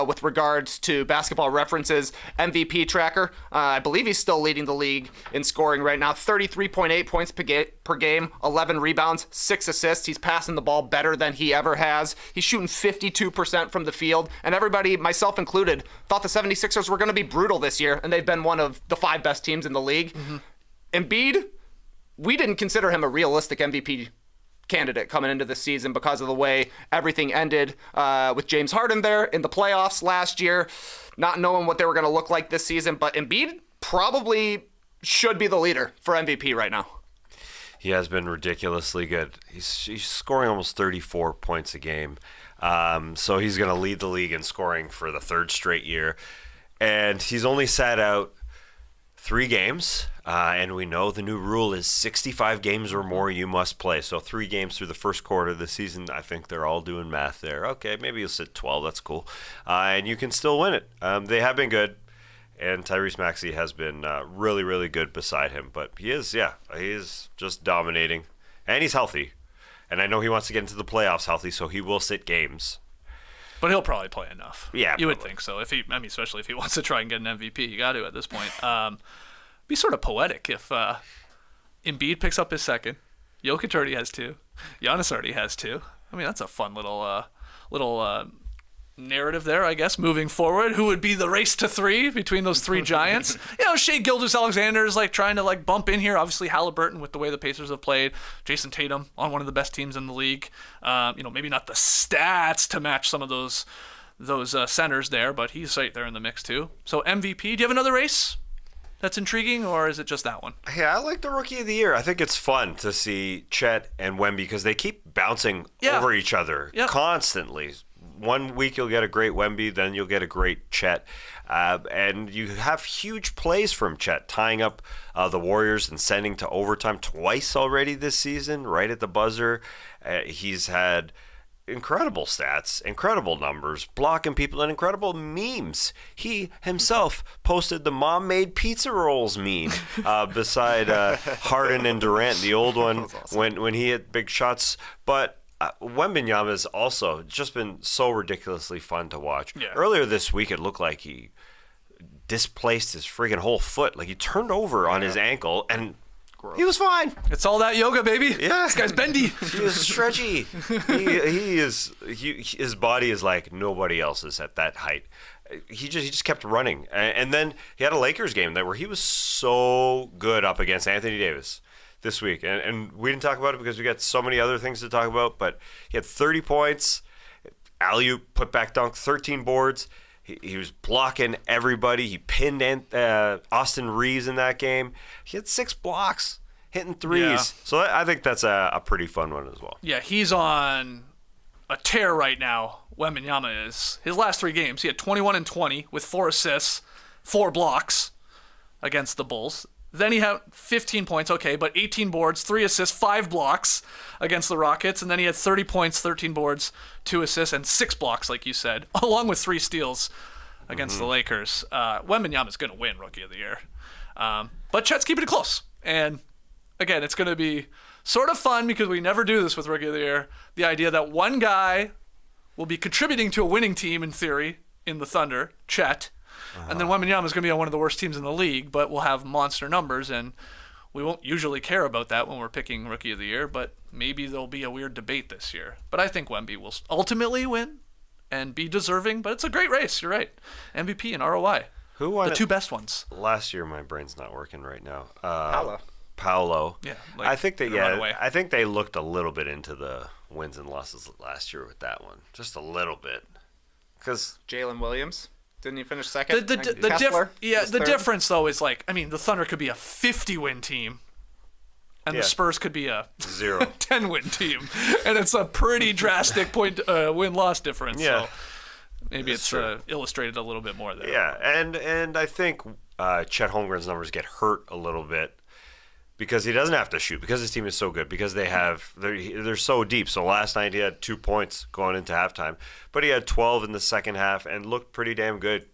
Speaker 5: with regards to Basketball Reference's MVP tracker. I believe he's still leading the league in scoring right now. 33.8 points per game, 11 rebounds, 6 assists. He's passing the ball better than he ever has. He's shooting 52% from the field. And everybody, myself included, thought the 76ers were going to be brutal this year, and they've been one of the 5 best teams in the league. Mm-hmm. Embiid, we didn't consider him a realistic MVP candidate coming into the season because of the way everything ended with James Harden there in the playoffs last year, not knowing what they were going to look like this season. But Embiid probably should be the leader for MVP right now.
Speaker 3: He has been ridiculously good. He's scoring almost 34 points a game. So he's going to lead the league in scoring for the 3rd straight year. And he's only sat out 3 games, and we know the new rule is 65 games or more you must play. So 3 games through the first quarter of the season. I think they're all doing math there. Okay, maybe you'll sit 12. That's cool. And you can still win it. They have been good, and Tyrese Maxey has been really, really good beside him. But he is just dominating, and he's healthy. And I know he wants to get into the playoffs healthy, so he will sit games.
Speaker 2: But he'll probably play enough.
Speaker 3: Yeah,
Speaker 2: you would think so. Especially if he wants to try and get an MVP, you got to at this point. Be sort of poetic if Embiid picks up his 2nd. Jokic already has 2. Giannis already has 2. I mean, that's a fun little narrative there, I guess, moving forward. Who would be the race to 3 between those 3 giants? Shai Gilgeous-Alexander is trying to bump in here. Obviously, Halliburton with the way the Pacers have played. Jason Tatum on one of the best teams in the league. Maybe not the stats to match some of those centers there, but he's right there in the mix too. So MVP, do you have another race that's intriguing, or is it just that one?
Speaker 3: Yeah, I like the Rookie of the Year. I think it's fun to see Chet and Wemby because they keep bouncing over each other constantly. One week you'll get a great Wemby, then you'll get a great Chet. And you have huge plays from Chet, tying up the Warriors and sending to overtime twice already this season, right at the buzzer. He's had incredible stats, incredible numbers, blocking people, and incredible memes. He himself posted the mom-made pizza rolls meme beside Harden and Durant, the old one, awesome. when he hit big shots. But Wembanyama has also just been so ridiculously fun to watch. Yeah. Earlier this week, it looked like he displaced his friggin' whole foot. Like he turned over on his ankle and he was fine.
Speaker 2: It's all that yoga, baby.
Speaker 3: Yeah.
Speaker 2: This guy's bendy.
Speaker 3: He is stretchy. His body is like nobody else's at that height. He just kept running. And then he had a Lakers game where he was so good up against Anthony Davis this week. And we didn't talk about it because we got so many other things to talk about, but he had 30 points, alley-oop, put-back dunk, 13 boards. He was blocking everybody. He pinned Austin Reeves in that game. He had 6 blocks, hitting threes. Yeah. So I think that's a pretty fun one as well.
Speaker 2: Yeah, he's on a tear right now, Wembanyama is. His last 3 games, he had 21 and 20 with 4 assists, 4 blocks against the Bulls. Then he had 15 points, okay, but 18 boards, 3 assists, 5 blocks against the Rockets. And then he had 30 points, 13 boards, 2 assists, and 6 blocks, like you said, along with 3 steals against the Lakers. Wembanyama's going to win Rookie of the Year. But Chet's keeping it close. And, again, it's going to be sort of fun because we never do this with Rookie of the Year. The idea that one guy will be contributing to a winning team, in theory, in the Thunder, Chet. And then Wembanyama is going to be on one of the worst teams in the league, but we'll have monster numbers, and we won't usually care about that when we're picking Rookie of the Year, but maybe there'll be a weird debate this year. But I think Wemby will ultimately win and be deserving, but it's a great race. You're right. MVP and ROI.
Speaker 3: Who won
Speaker 2: the 2 best ones.
Speaker 3: Last year, my brain's not working right now.
Speaker 5: Paolo.
Speaker 2: Yeah.
Speaker 3: Like I think I think they looked a little bit into the wins and losses last year with that one. Just a little bit. Because
Speaker 5: Jalen Williams. Didn't he finish second?
Speaker 2: The difference, though, is like, I mean, the Thunder could be a 50-win team, and the Spurs could be a 10-win team. And it's a pretty drastic win-loss difference. Yeah. So maybe it's illustrated a little bit more there.
Speaker 3: Yeah, and I think Chet Holmgren's numbers get hurt a little bit because he doesn't have to shoot, because his team is so good, because they're so deep. So last night he had 2 points going into halftime, but he had 12 in the second half and looked pretty damn good.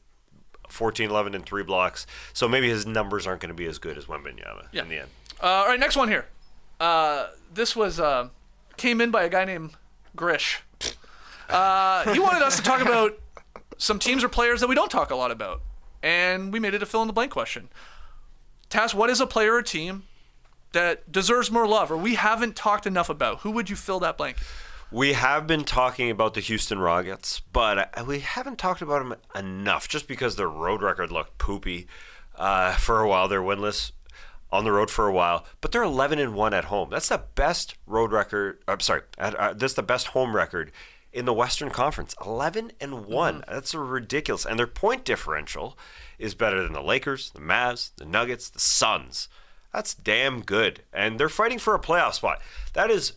Speaker 3: 14, 11, and 3 blocks. So maybe his numbers aren't going to be as good as Wembanyama in the end.
Speaker 2: All right, next one here. This was came in by a guy named Grish. He wanted us to talk about some teams or players that we don't talk a lot about, and we made it a fill-in-the-blank question. Tass, what is a player or team that deserves more love, or we haven't talked enough about? Who would you fill that blank?
Speaker 3: We have been talking about the Houston Rockets, but we haven't talked about them enough just because their road record looked poopy for a while. They're winless on the road for a while, but they're 11-1 at home. That's the best road record. I'm sorry, that's the best home record in the Western Conference. 11-1. That's ridiculous. And their point differential is better than the Lakers, the Mavs, the Nuggets, the Suns. That's damn good. And they're fighting for a playoff spot. That is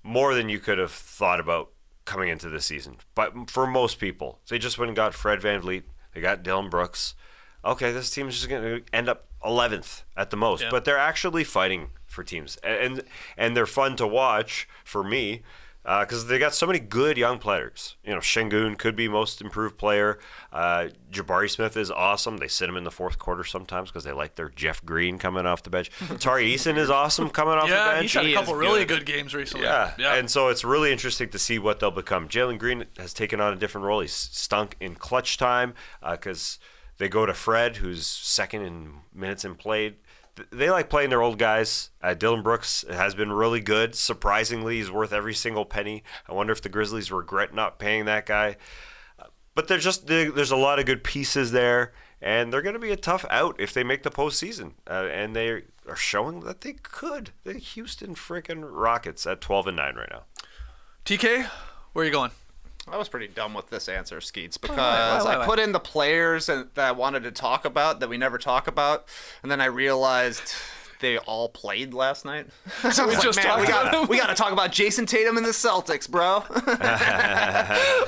Speaker 3: more than you could have thought about coming into the season. But for most people, they just went and got Fred VanVleet. They got Dylan Brooks. Okay, this team is just going to end up 11th at the most. Yeah. But they're actually fighting for teams. And they're fun to watch for me because they got so many good young players. You know, Şengün could be most improved player. Jabari Smith is awesome. They sit him in the fourth quarter sometimes because they like their Jeff Green coming off the bench. Tari Eason is awesome coming off the bench.
Speaker 2: Yeah, he's had a couple really good games recently.
Speaker 3: Yeah, and so it's really interesting to see what they'll become. Jalen Green has taken on a different role. He's stunk in clutch time because they go to Fred, who's second in minutes in played. They like playing their old guys. Dylan Brooks has been really good. Surprisingly, he's worth every single penny. I wonder if the Grizzlies regret not paying that guy. But there's a lot of good pieces there, and they're going to be a tough out if they make the postseason. And they are showing that they could. The Houston freaking Rockets at 12-9 right now.
Speaker 2: TK, where are you going?
Speaker 5: I was pretty dumb with this answer, Skeets, because I put in the players that I wanted to talk about that we never talk about, and then I realized they all played last night.
Speaker 2: So we just
Speaker 5: we got to talk about Jason Tatum and the Celtics, bro.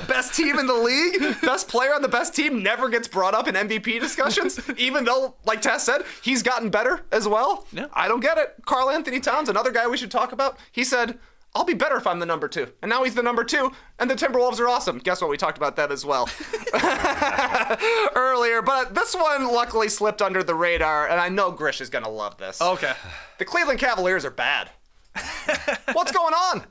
Speaker 5: Best team in the league, best player on the best team never gets brought up in MVP discussions, even though, like Tess said, he's gotten better as well.
Speaker 2: Yeah.
Speaker 5: I don't get it. Karl Anthony Towns, another guy we should talk about, he said, I'll be better if I'm the number 2. And now he's the number 2, and the Timberwolves are awesome. Guess what? We talked about that as well earlier. But this one luckily slipped under the radar, and I know Grish is going to love this.
Speaker 2: Okay.
Speaker 5: The Cleveland Cavaliers are bad. What's going on?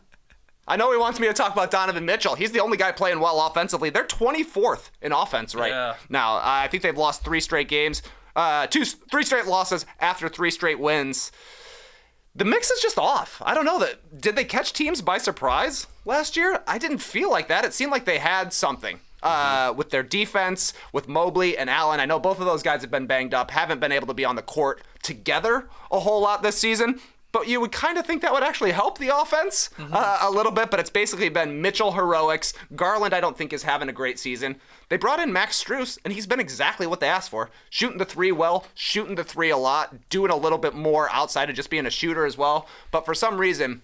Speaker 5: I know he wants me to talk about Donovan Mitchell. He's the only guy playing well offensively. They're 24th in offense now. I think they've lost 3 straight games. 3 straight losses after 3 straight wins. The mix is just off. I don't know. Did they catch teams by surprise last year? I didn't feel like that. It seemed like they had something with their defense, with Mobley and Allen. I know both of those guys have been banged up, haven't been able to be on the court together a whole lot this season. But you would kind of think that would actually help the offense a little bit, but it's basically been Mitchell heroics. Garland, I don't think, is having a great season. They brought in Max Strus, and he's been exactly what they asked for. Shooting the 3 well, shooting the 3 a lot, doing a little bit more outside of just being a shooter as well. But for some reason,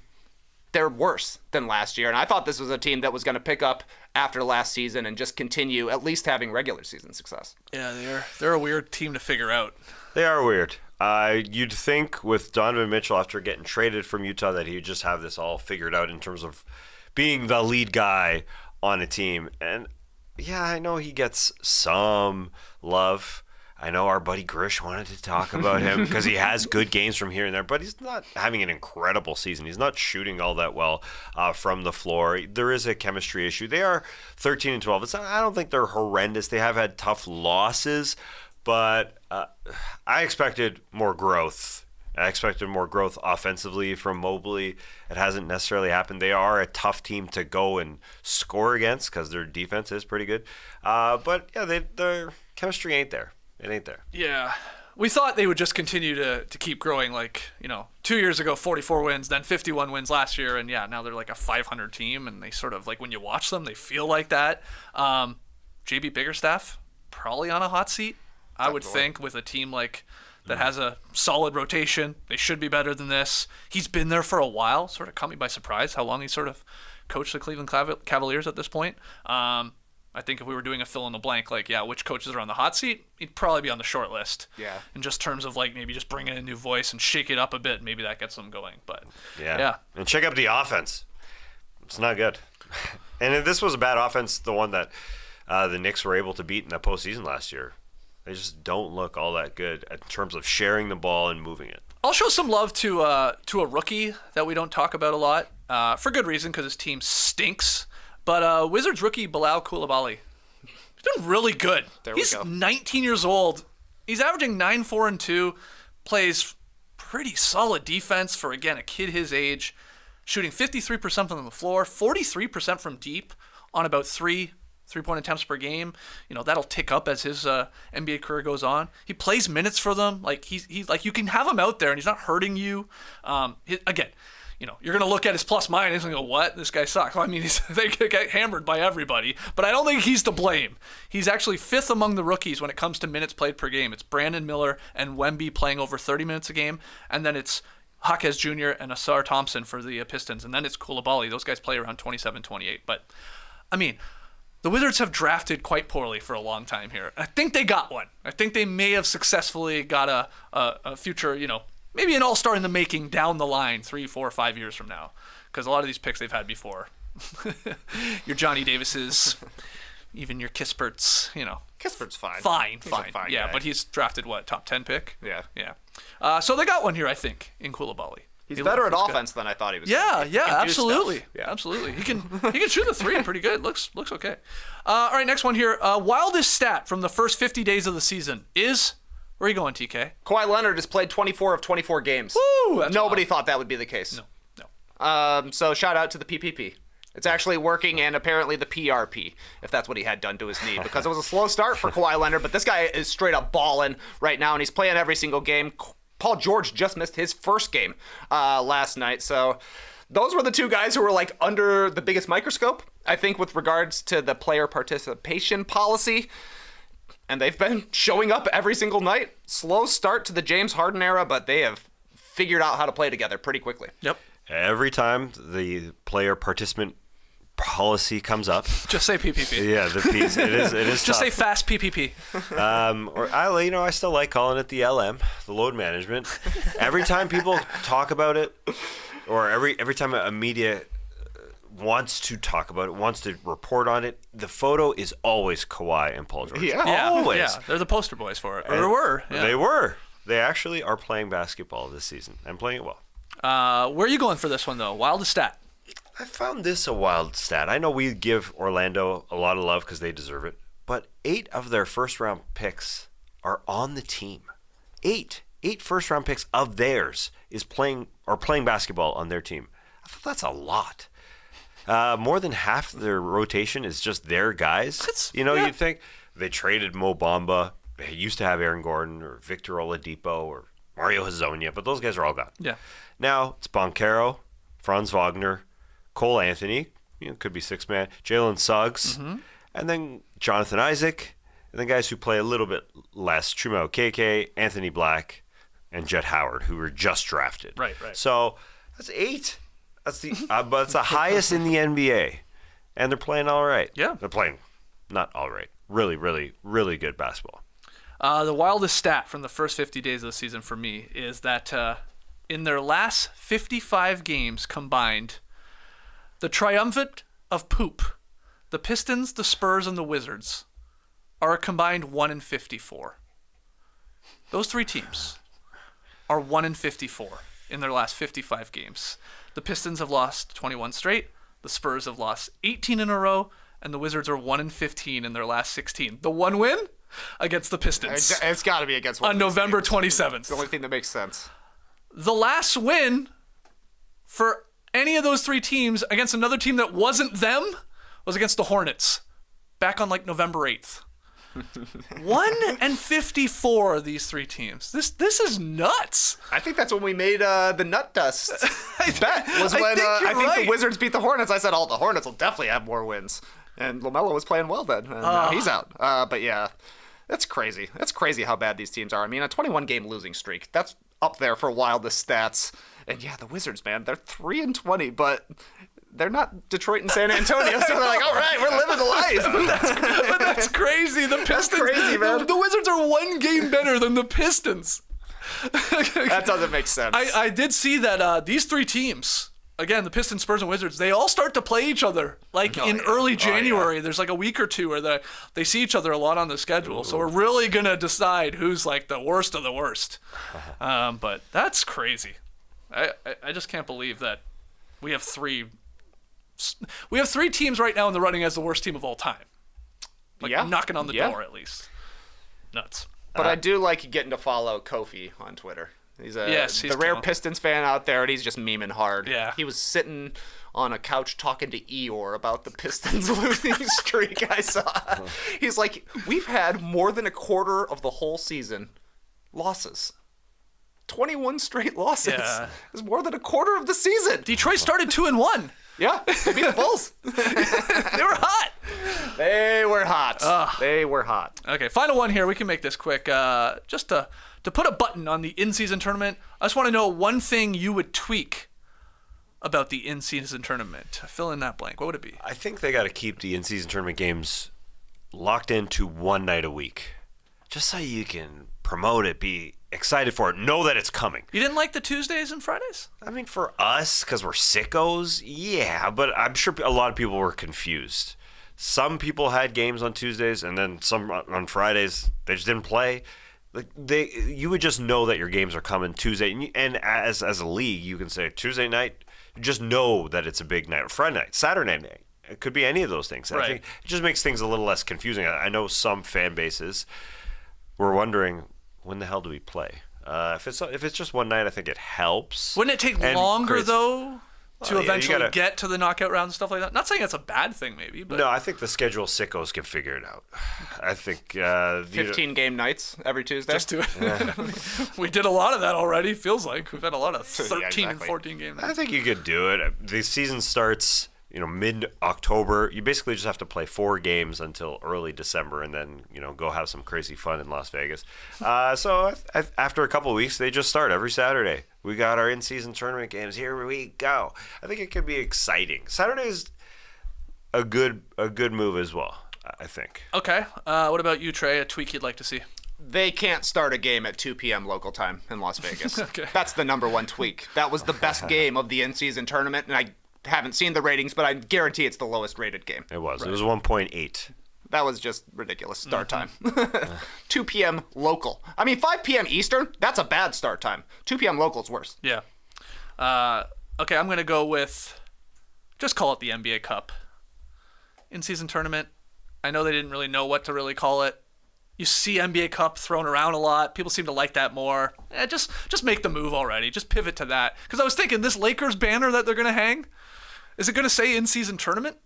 Speaker 5: they're worse than last year. And I thought this was a team that was going to pick up after last season and just continue at least having regular season success.
Speaker 2: Yeah, they're a weird team to figure out.
Speaker 3: They are weird. You'd think with Donovan Mitchell after getting traded from Utah that he'd just have this all figured out in terms of being the lead guy on a team. And yeah, I know he gets some love. I know our buddy Grish wanted to talk about him because he has good games from here and there, but he's not having an incredible season. He's not shooting all that well from the floor. There is a chemistry issue. They are 13-12. I don't think they're horrendous. They have had tough losses, but I expected more growth. I expected more growth offensively from Mobley. It hasn't necessarily happened. They are a tough team to go and score against because their defense is pretty good. But yeah, their chemistry ain't there. It ain't there.
Speaker 2: Yeah. We thought they would just continue to keep growing. 2 years ago, 44 wins, then 51 wins last year. And yeah, now they're like a 500 team. And they sort of, when you watch them, they feel like that. JB Biggerstaff, probably on a hot seat. I would think with a team that has a solid rotation, they should be better than this. He's been there for a while, sort of caught me by surprise how long he sort of coached the Cleveland Cavaliers at this point. I think if we were doing a fill in the blank, which coaches are on the hot seat, he'd probably be on the short list. Yeah. In just terms of maybe just bring in a new voice and shake it up a bit, maybe that gets them going. But yeah.
Speaker 3: And check up the offense. It's not good. And this was a bad offense, the one that the Knicks were able to beat in the postseason last year. They just don't look all that good in terms of sharing the ball and moving it.
Speaker 2: I'll show some love to a rookie that we don't talk about a lot, for good reason, because his team stinks. But Wizards rookie Bilal Coulibaly, he's been really good. He's 19 years old. He's averaging 9, 4, and 2. Plays pretty solid defense for, again, a kid his age. Shooting 53% from the floor, 43% from deep on about 3-point attempts per game. That'll tick up as his NBA career goes on. He plays minutes for them. He's you can have him out there and he's not hurting you. Again, you're gonna look at his plus minus and go, "What? This guy sucks." Well, I mean, they get hammered by everybody, but I don't think he's to blame. He's actually 5th among the rookies when it comes to minutes played per game. It's Brandon Miller and Wemby playing over 30 minutes a game, and then it's Jaquez Jr. and Asar Thompson for the Pistons, and then it's Coulibaly. Those guys play around 27, 28. But I mean, the Wizards have drafted quite poorly for a long time here. I think they got one. I think they may have successfully got a future, maybe an all-star in the making down the line 3, 4, 5 years from now. Because a lot of these picks they've had before. Your Johnny Davises, even your Kisperts,
Speaker 5: Kispert's fine.
Speaker 2: Fine. Yeah,
Speaker 5: guy.
Speaker 2: But he's drafted, top 10 pick?
Speaker 5: Yeah.
Speaker 2: So they got one here, I think, in Coulibaly.
Speaker 5: He's better at offense than I thought he was.
Speaker 2: Yeah, absolutely. Yeah, absolutely. He can shoot the 3 pretty good. Looks okay. All right, next one here. Wildest stat from the first 50 days of the season is, where are you going, TK?
Speaker 5: Kawhi Leonard has played 24 of 24 games.
Speaker 2: Woo!
Speaker 5: Nobody thought that would be the case.
Speaker 2: No.
Speaker 5: So shout out to the PPP. It's actually working, and apparently the PRP, if that's what he had done to his knee, because it was a slow start for Kawhi Leonard, but this guy is straight up balling right now, and he's playing every single game. Paul George just missed his first game last night. So those were the 2 guys who were under the biggest microscope, I think, with regards to the player participation policy. And they've been showing up every single night. Slow start to the James Harden era, but they have figured out how to play together pretty quickly.
Speaker 2: Yep.
Speaker 3: Every time the player participant policy comes up,
Speaker 2: just say PPP.
Speaker 3: Yeah, the P's. It is
Speaker 2: just
Speaker 3: tough.
Speaker 2: say fast PPP.
Speaker 3: I still like calling it the LM, the load management. Every time people talk about it, or every time a media wants to talk about it, wants to report on it, the photo is always Kawhi and Paul George.
Speaker 5: Yeah.
Speaker 3: Always.
Speaker 2: Yeah, they're the poster boys for it. Or they were. Yeah.
Speaker 3: They were. They actually are playing basketball this season and playing it well.
Speaker 2: Where are you going for this one, though? Wildest stat.
Speaker 3: I found this a wild stat. I know we give Orlando a lot of love because they deserve it, but 8 of their first-round picks are on the team. 8 first-round picks of theirs are playing basketball on their team. I thought that's a lot. More than half their rotation is just their guys. You'd think they traded Mo Bamba. They used to have Aaron Gordon or Victor Oladipo or Mario Hezonja, but those guys are all gone.
Speaker 2: Yeah.
Speaker 3: Now it's Boncaro, Franz Wagner, Cole Anthony, could be 6-man, Jalen Suggs, and then Jonathan Isaac, and then guys who play a little bit less, Chuma Okeke, Anthony Black, and Jet Howard, who were just drafted.
Speaker 2: Right.
Speaker 3: So that's 8. That's but it's the highest in the NBA, and they're playing all right.
Speaker 2: Yeah.
Speaker 3: They're playing not all right. Really, really, really good basketball.
Speaker 2: The wildest stat from the first 50 days of the season for me is that in their last 55 games combined, the triumvirate of poop, the Pistons, the Spurs, and the Wizards, are a combined 1-54. Those 3 teams are 1-54 in their last 55 games. The Pistons have lost 21 straight, the Spurs have lost 18 in a row, and the Wizards are 1-15 in their last 16. The one win against the Pistons.
Speaker 5: It's got to be against one
Speaker 2: on November 27th.
Speaker 5: It's the only thing that makes sense.
Speaker 2: The last win for any of those 3 teams against another team that wasn't them was against the Hornets back on November 8th. 1-54 of these 3 teams. This is nuts.
Speaker 5: I think that's when we made the nut dust bet. Was when I think
Speaker 2: right.
Speaker 5: the Wizards beat the Hornets. I said, the Hornets will definitely have more wins. And LaMelo was playing well then. And now he's out. But yeah, that's crazy. That's crazy how bad these teams are. I mean, a 21-game losing streak. That's up there for wildest stats. And yeah, the Wizards, man, they're 3-20, but they're not Detroit and San Antonio, so they're like, all right, we're living the life.
Speaker 2: That's crazy. The Pistons,
Speaker 5: crazy, man.
Speaker 2: The Wizards are 1 game better than the Pistons.
Speaker 5: That doesn't make sense.
Speaker 2: I did see that these 3 teams, again, the Pistons, Spurs, and Wizards, they all start to play each other in early January. There's a week or 2 where they see each other a lot on the schedule. So we're really going to decide who's the worst of the worst. But that's crazy. I just can't believe that we have 3 teams right now in the running as the worst team of all time. Knocking on the door at least. Nuts.
Speaker 5: But I do like getting to follow Kofi on Twitter. He's the rare
Speaker 2: cool.
Speaker 5: Pistons fan out there, and he's just memeing hard.
Speaker 2: Yeah.
Speaker 5: He was sitting on a couch talking to Eeyore about the Pistons losing streak I saw. He's like, we've had more than a quarter of the whole season losses. 21 straight losses.
Speaker 2: Yeah.
Speaker 5: It's more than a quarter of the season.
Speaker 2: Detroit started 2-1.
Speaker 5: Yeah, they beat the Bulls.
Speaker 2: They were hot.
Speaker 5: They were hot. They were hot.
Speaker 2: Okay, final one here. We can make this quick. Just to put a button on the in-season tournament, I just want to know one thing you would tweak about the in-season tournament. Fill in that blank. What would it be?
Speaker 3: I think they got to keep the in-season tournament games locked into one night a week, just so you can promote it, be excited for it, know that it's coming.
Speaker 2: You didn't like the Tuesdays and Fridays?
Speaker 3: I mean, for us, because we're sickos, yeah, but I'm sure a lot of people were confused. Some people had games on Tuesdays, and then some on Fridays. They just didn't play. You would just know that your games are coming Tuesday, and as a league, you can say Tuesday night. Just know that it's a big night. Or Friday night, Saturday night. It could be any of those things.
Speaker 2: Right.
Speaker 3: I think it just makes things a little less confusing. I know some fan bases were wondering, when the hell do we play? If it's just one night, I think it helps.
Speaker 2: Wouldn't it take longer though to eventually get to the knockout rounds and stuff like that? Not saying it's a bad thing, maybe. But
Speaker 3: no, I think the schedule sickos can figure it out. I think
Speaker 5: 15 game nights every Tuesday.
Speaker 2: Just do it. We did a lot of that already. Feels like we've had a lot of 13 and 14 game nights.
Speaker 3: I think you could do it. The season starts, mid-October. You basically just have to play 4 games until early December, and then go have some crazy fun in Las Vegas. So after a couple of weeks, they just start every Saturday. We got our in-season tournament games. Here we go. I think it could be exciting. Saturday's a good move as well, I think.
Speaker 2: Okay. What about you, Trey? A tweak you'd like to see?
Speaker 5: They can't start a game at 2 p.m. local time in Las Vegas.
Speaker 2: Okay.
Speaker 5: That's the number one tweak. That was the best game of the in-season tournament, and I haven't seen the ratings, but I guarantee it's the lowest rated game.
Speaker 3: It was. Right. It was 1.8.
Speaker 5: That was just ridiculous start time. 2 p.m. local. I mean, 5 p.m. Eastern, that's a bad start time. 2 p.m. local is worse.
Speaker 2: Yeah. Okay, I'm going to go with, just call it the NBA Cup. In-season tournament. I know they didn't really know what to really call it. You see NBA Cup thrown around a lot. People seem to like that more. Just make the move already. Just pivot to that. Because I was thinking, this Lakers banner that they're going to hang, is it going to say in-season tournament?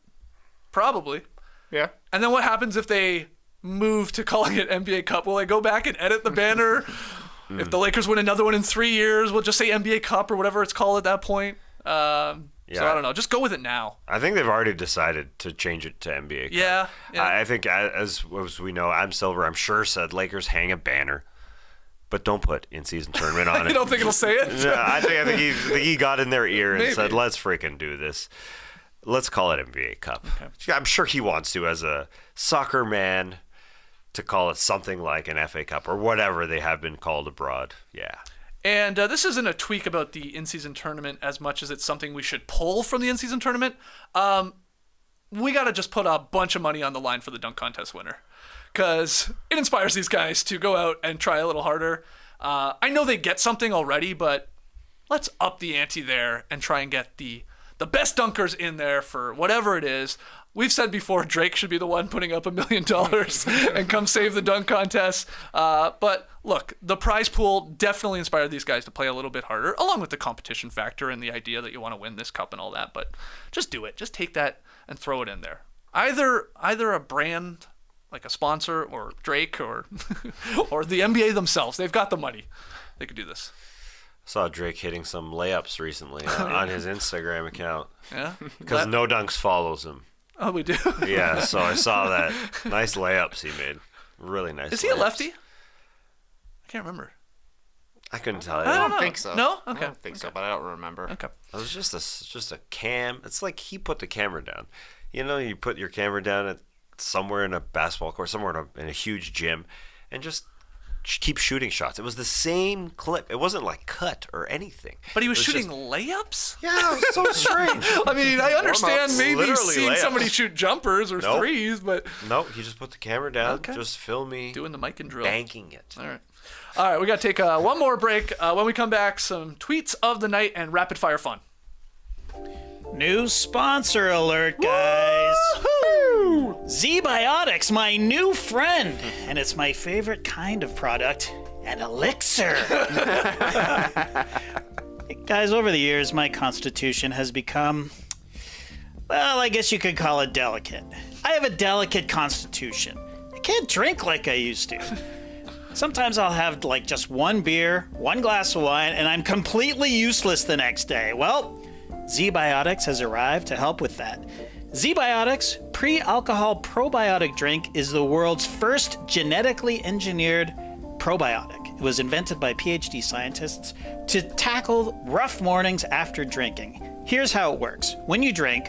Speaker 2: Probably.
Speaker 5: Yeah.
Speaker 2: And then what happens if they move to calling it NBA Cup? Will they go back and edit the banner? If the Lakers win another one in 3 years, we'll just say NBA Cup or whatever it's called at that point. So I don't know. Just go with it now.
Speaker 3: I think they've already decided to change it to NBA Cup.
Speaker 2: Yeah.
Speaker 3: I think, as we know, Adam Silver, I'm sure, said Lakers hang a banner, but don't put in-season tournament on it.
Speaker 2: You don't think it'll say it?
Speaker 3: No, I think he got in their ear and
Speaker 2: Maybe.
Speaker 3: said, let's freaking do this. Let's call it NBA Cup. Okay. I'm sure he wants to, as a soccer man, to call it something like an FA Cup or whatever they have been called abroad. Yeah.
Speaker 2: And this isn't a tweak about the in-season tournament as much as it's something we should pull from the in-season tournament. We got to just put a bunch of money on the line for the dunk contest winner because it inspires these guys to go out and try a little harder. I know they get something already, but let's up the ante there and try and get the best dunkers in there for whatever it is. We've said before Drake should be the one putting up $1 million and come save the dunk contest. But look, the prize pool definitely inspired these guys to play a little bit harder, along with the competition factor and the idea that you want to win this cup and all that. But just do it. Just take that and throw it in there. Either a brand like a sponsor or Drake or or the NBA themselves. They've got the money. They could do this.
Speaker 3: Saw Drake hitting some layups recently on his Instagram account.
Speaker 2: Yeah?
Speaker 3: Because No Dunks follows him.
Speaker 2: Oh, we do?
Speaker 3: Yeah, so I saw that. Nice layups he made. Really nice.
Speaker 2: Is he a lefty? I can't remember.
Speaker 3: I couldn't tell you.
Speaker 2: I
Speaker 5: I
Speaker 2: don't
Speaker 5: don't
Speaker 2: know.
Speaker 5: think so.
Speaker 2: No?
Speaker 5: I
Speaker 2: Okay.
Speaker 5: don't think so, but I don't remember.
Speaker 2: Okay.
Speaker 3: It was just a cam. It's like he put the camera down. You know, you put your camera down at somewhere in a basketball court, somewhere in a huge gym, and just keep shooting shots. It was the same clip. It wasn't like cut or anything.
Speaker 2: But he was
Speaker 3: It
Speaker 2: shooting
Speaker 3: just-
Speaker 2: layups?
Speaker 3: Yeah, it was so strange.
Speaker 2: I mean, I understand
Speaker 3: Warm-ups,
Speaker 2: maybe
Speaker 3: literally
Speaker 2: seeing
Speaker 3: layups.
Speaker 2: somebody shoot jumpers or
Speaker 3: Nope.
Speaker 2: threes, but
Speaker 3: No, he just put the camera down.
Speaker 2: Okay.
Speaker 3: Just film me
Speaker 2: doing the mic and drill.
Speaker 3: banking it.
Speaker 2: All right, we got to take one more break. When we come back, some tweets of the night and rapid fire fun.
Speaker 4: New sponsor alert, guys. Z-Biotics, my new friend. And it's my favorite kind of product, an elixir. Guys, over the years, my constitution has become, well, I guess you could call it delicate. I have a delicate constitution. I can't drink like I used to. Sometimes I'll have like just one beer, one glass of wine, and I'm completely useless the next day. Well, Z-Biotics has arrived to help with that. Z-Biotics pre-alcohol probiotic drink is the world's first genetically engineered probiotic. It was invented by PhD scientists to tackle rough mornings after drinking. Here's how it works. When you drink,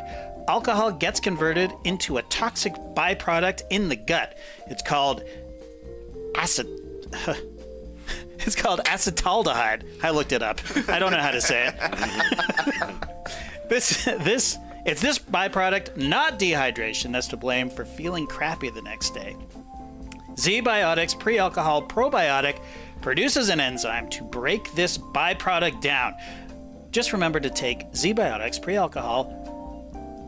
Speaker 4: alcohol gets converted into a toxic byproduct in the gut. It's called It's called acetaldehyde. I looked it up. I don't know how to say it. It's this byproduct, not dehydration, that's to blame for feeling crappy the next day. Z-Biotics pre-alcohol probiotic produces an enzyme to break this byproduct down. Just remember to take Z-Biotics pre-alcohol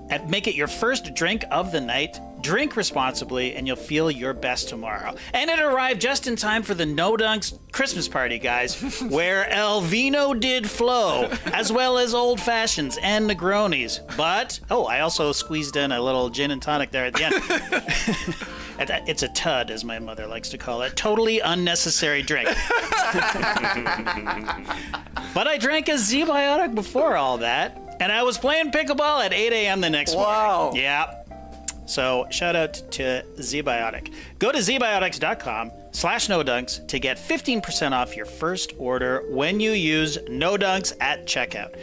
Speaker 4: and make it your first drink of the night. Drink responsibly, and you'll feel your best tomorrow. And it arrived just in time for the No Dunks Christmas party, guys, where El Vino did flow, as well as Old Fashions and Negronis. But, I also squeezed in a little gin and tonic there at the end. It's a tud, as my mother likes to call it. Totally unnecessary drink. But I drank a Z-Biotic before all that, and I was playing pickleball at 8 a.m. the next morning.
Speaker 2: Wow.
Speaker 4: Yeah. So shout out to Z-Biotic. Go to zbiotics.com/nodunks to get 15% off your first order when you use No Dunks at checkout.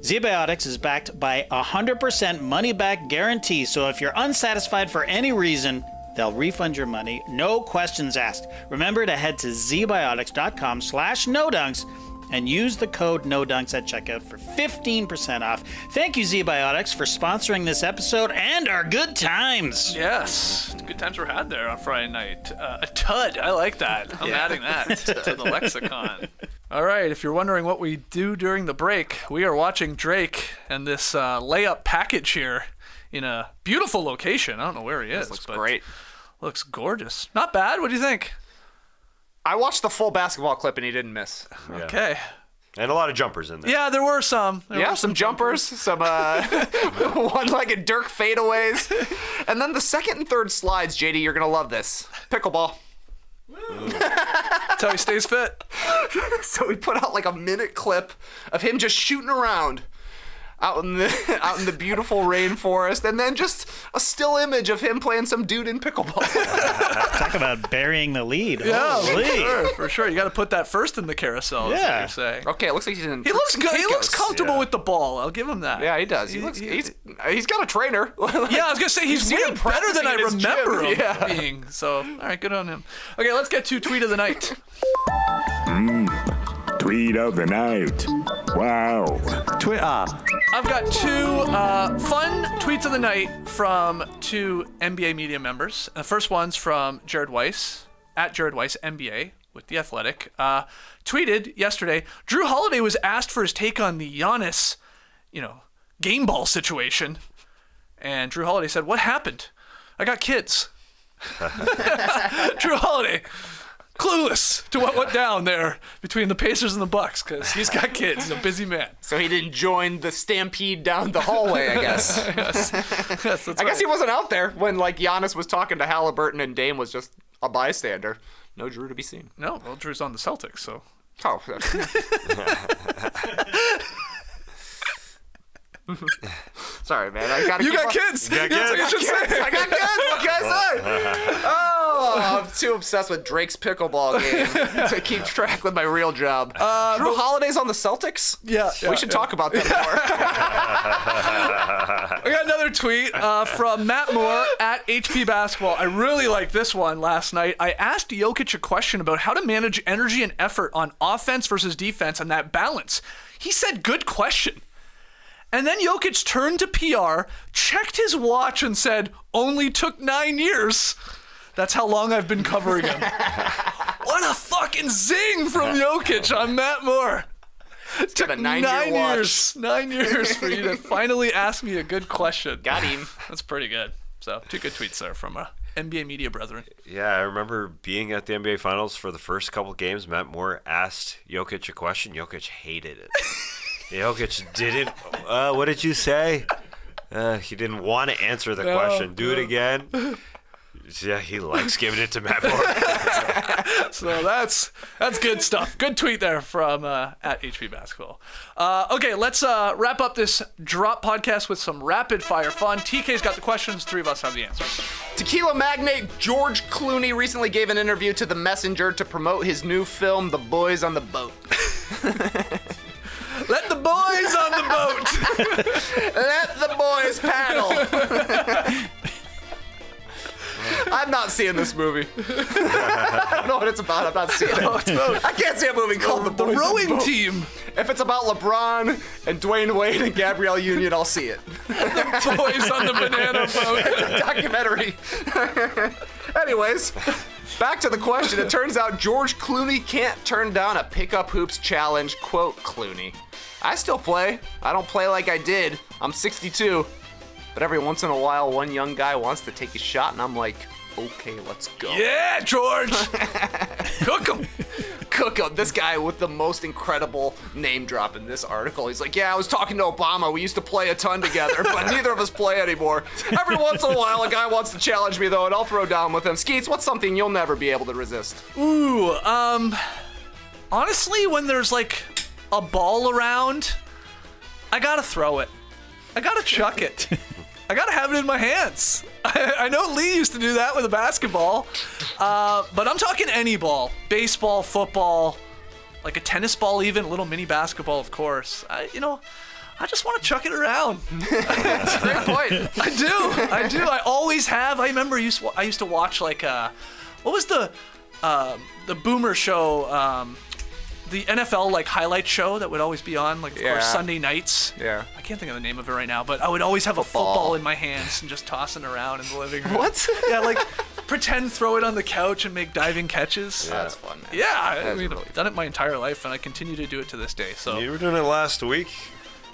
Speaker 4: Z-Biotics is backed by a 100% money-back guarantee, so if you're unsatisfied for any reason, They'll refund your money, no questions asked. Remember to head to zbiotics.com/nodunks and use the code NODUNKS at checkout for 15% off. Thank you, ZBiotics, for sponsoring this episode and our good times.
Speaker 2: Yes, good times were had there on Friday night. A tud, I like that. I'm adding that to the lexicon. All right, if you're wondering what we do during the break, we are watching Drake and this layup package here in a beautiful location. I don't know where he is.
Speaker 5: Looks
Speaker 2: but
Speaker 5: great.
Speaker 2: Looks gorgeous. Not bad. What do you think?
Speaker 5: I watched the full basketball clip and he didn't miss.
Speaker 3: Yeah.
Speaker 2: Okay.
Speaker 3: And a lot of jumpers in there.
Speaker 2: Yeah, there were some. There were
Speaker 5: some jumpers, some one-legged Dirk fadeaways. And then the second and third slides, JD, you're going to love this. Pickleball.
Speaker 2: That's how he stays fit.
Speaker 5: So we put out like a minute clip of him just shooting around out in the beautiful rainforest, and then just a still image of him playing some dude in pickleball.
Speaker 4: Talk about burying the lead.
Speaker 2: Yeah,
Speaker 4: Holy.
Speaker 2: for sure. You got to put that first in the carousel, is what
Speaker 4: Yeah.
Speaker 2: you're saying.
Speaker 5: Okay, it looks like he's in.
Speaker 2: He looks good. He looks comfortable
Speaker 3: Yeah.
Speaker 2: with the ball. I'll give him that.
Speaker 5: Yeah, he does. He's got a trainer.
Speaker 2: Yeah, I was gonna say he's
Speaker 5: seen
Speaker 2: way
Speaker 5: him
Speaker 2: better than I
Speaker 5: practicing in his
Speaker 2: remember
Speaker 5: gym.
Speaker 2: him
Speaker 5: Yeah.
Speaker 2: being. So, all right, good on him. Okay, let's get to tweet of the night.
Speaker 6: Tweet of the night. Wow. Twitter.
Speaker 2: I've got two fun tweets of the night from two NBA media members. The first one's from Jared Weiss, at Jared Weiss NBA with The Athletic. Tweeted yesterday, Jrue Holiday was asked for his take on the Giannis, game ball situation. And Jrue Holiday said, "What happened? I got kids." Jrue Holiday, clueless to what went down there between the Pacers and the Bucks, because he's got kids. He's a busy man.
Speaker 5: So he didn't join the stampede down the hallway, I guess.
Speaker 2: Yes, that's
Speaker 5: I guess he wasn't out there when Giannis was talking to Halliburton and Dame was just a bystander. No Jrue to be seen.
Speaker 2: No, well, Drew's on the Celtics, so.
Speaker 5: Oh. Sorry, man. I gotta.
Speaker 2: You
Speaker 5: keep
Speaker 2: got
Speaker 5: up.
Speaker 2: kids!
Speaker 3: You got
Speaker 2: That's what
Speaker 3: kids.
Speaker 2: you should say.
Speaker 5: I got kids. What can I say? Oh, I'm too obsessed with Drake's pickleball game to keep track with my real job. Jrue Holiday's on the Celtics?
Speaker 2: Yeah.
Speaker 5: We should talk about that more.
Speaker 2: I got another tweet from Matt Moore at HP Basketball. I really like this one last night. I asked Jokic a question about how to manage energy and effort on offense versus defense and that balance. He said, "Good question." And then Jokic turned to PR, checked his watch, and said, "Only took 9 years." That's how long I've been covering him. What a fucking zing from Jokic on Matt Moore.
Speaker 5: Took a 9-year watch.
Speaker 2: years. 9 years for you to finally ask me a good question.
Speaker 5: Got him.
Speaker 2: That's pretty good. So, two good tweets there from NBA media brethren.
Speaker 3: Yeah, I remember being at the NBA Finals for the first couple games. Matt Moore asked Jokic a question. Jokic hated it. Jokic didn't. What did you say? He didn't want to answer the question. Do it again. Yeah, he likes giving it to Matt Moore.
Speaker 2: So that's good stuff. Good tweet there from at HP Basketball. Okay, let's wrap up this drop podcast with some rapid fire fun. TK's got the questions. Three of us have the answers.
Speaker 5: Tequila magnate George Clooney recently gave an interview to The Messenger to promote his new film, The Boys on the Boat.
Speaker 2: Let the boys on the boat.
Speaker 5: Let the boys paddle. I'm not seeing this movie. I don't know what it's about. I'm not seeing it. I can't see a movie called The
Speaker 2: The
Speaker 5: Boys on
Speaker 2: rowing
Speaker 5: the Boat.
Speaker 2: team.
Speaker 5: If it's about LeBron and Dwayne Wade and Gabrielle Union, I'll see it.
Speaker 2: Boys on the banana boat.
Speaker 5: Documentary. Anyways, back to the question. It turns out George Clooney can't turn down a pickup hoops challenge. Quote Clooney, "I still play. I don't play like I did. I'm 62. But every once in a while, one young guy wants to take a shot, and I'm like, okay, let's go."
Speaker 2: Yeah, George. Cook 'em.
Speaker 5: Cook up. This guy with the most incredible name drop in this article. He's like, "Yeah, I was talking to Obama. We used to play a ton together, but neither of us play anymore. Every once in a while, a guy wants to challenge me, though, and I'll throw down with him." Skeets, what's something you'll never be able to resist?
Speaker 2: Ooh, honestly, when there's like a ball around, I gotta throw it. I gotta chuck it. I gotta have it in my hands. I know Lee used to do that with a basketball, but I'm talking any ball. Baseball, football, like a tennis ball even, a little mini basketball, of course. I just want to chuck it around.
Speaker 5: That's a great point.
Speaker 2: I do. I always have. I remember I used to watch like what was the Boomer show? The NFL like highlight show that would always be on, like of course Sunday nights.
Speaker 5: Yeah.
Speaker 2: I can't think of the name of it right now, but I would always have a football in my hands and just tossing around in the living room.
Speaker 5: What?
Speaker 2: Yeah, like pretend throw it on the couch and make diving catches.
Speaker 5: That's fun, man.
Speaker 2: Yeah, I mean,
Speaker 5: really
Speaker 2: I've done it my entire life, and I continue to do it to this day. So
Speaker 3: You were doing it last week.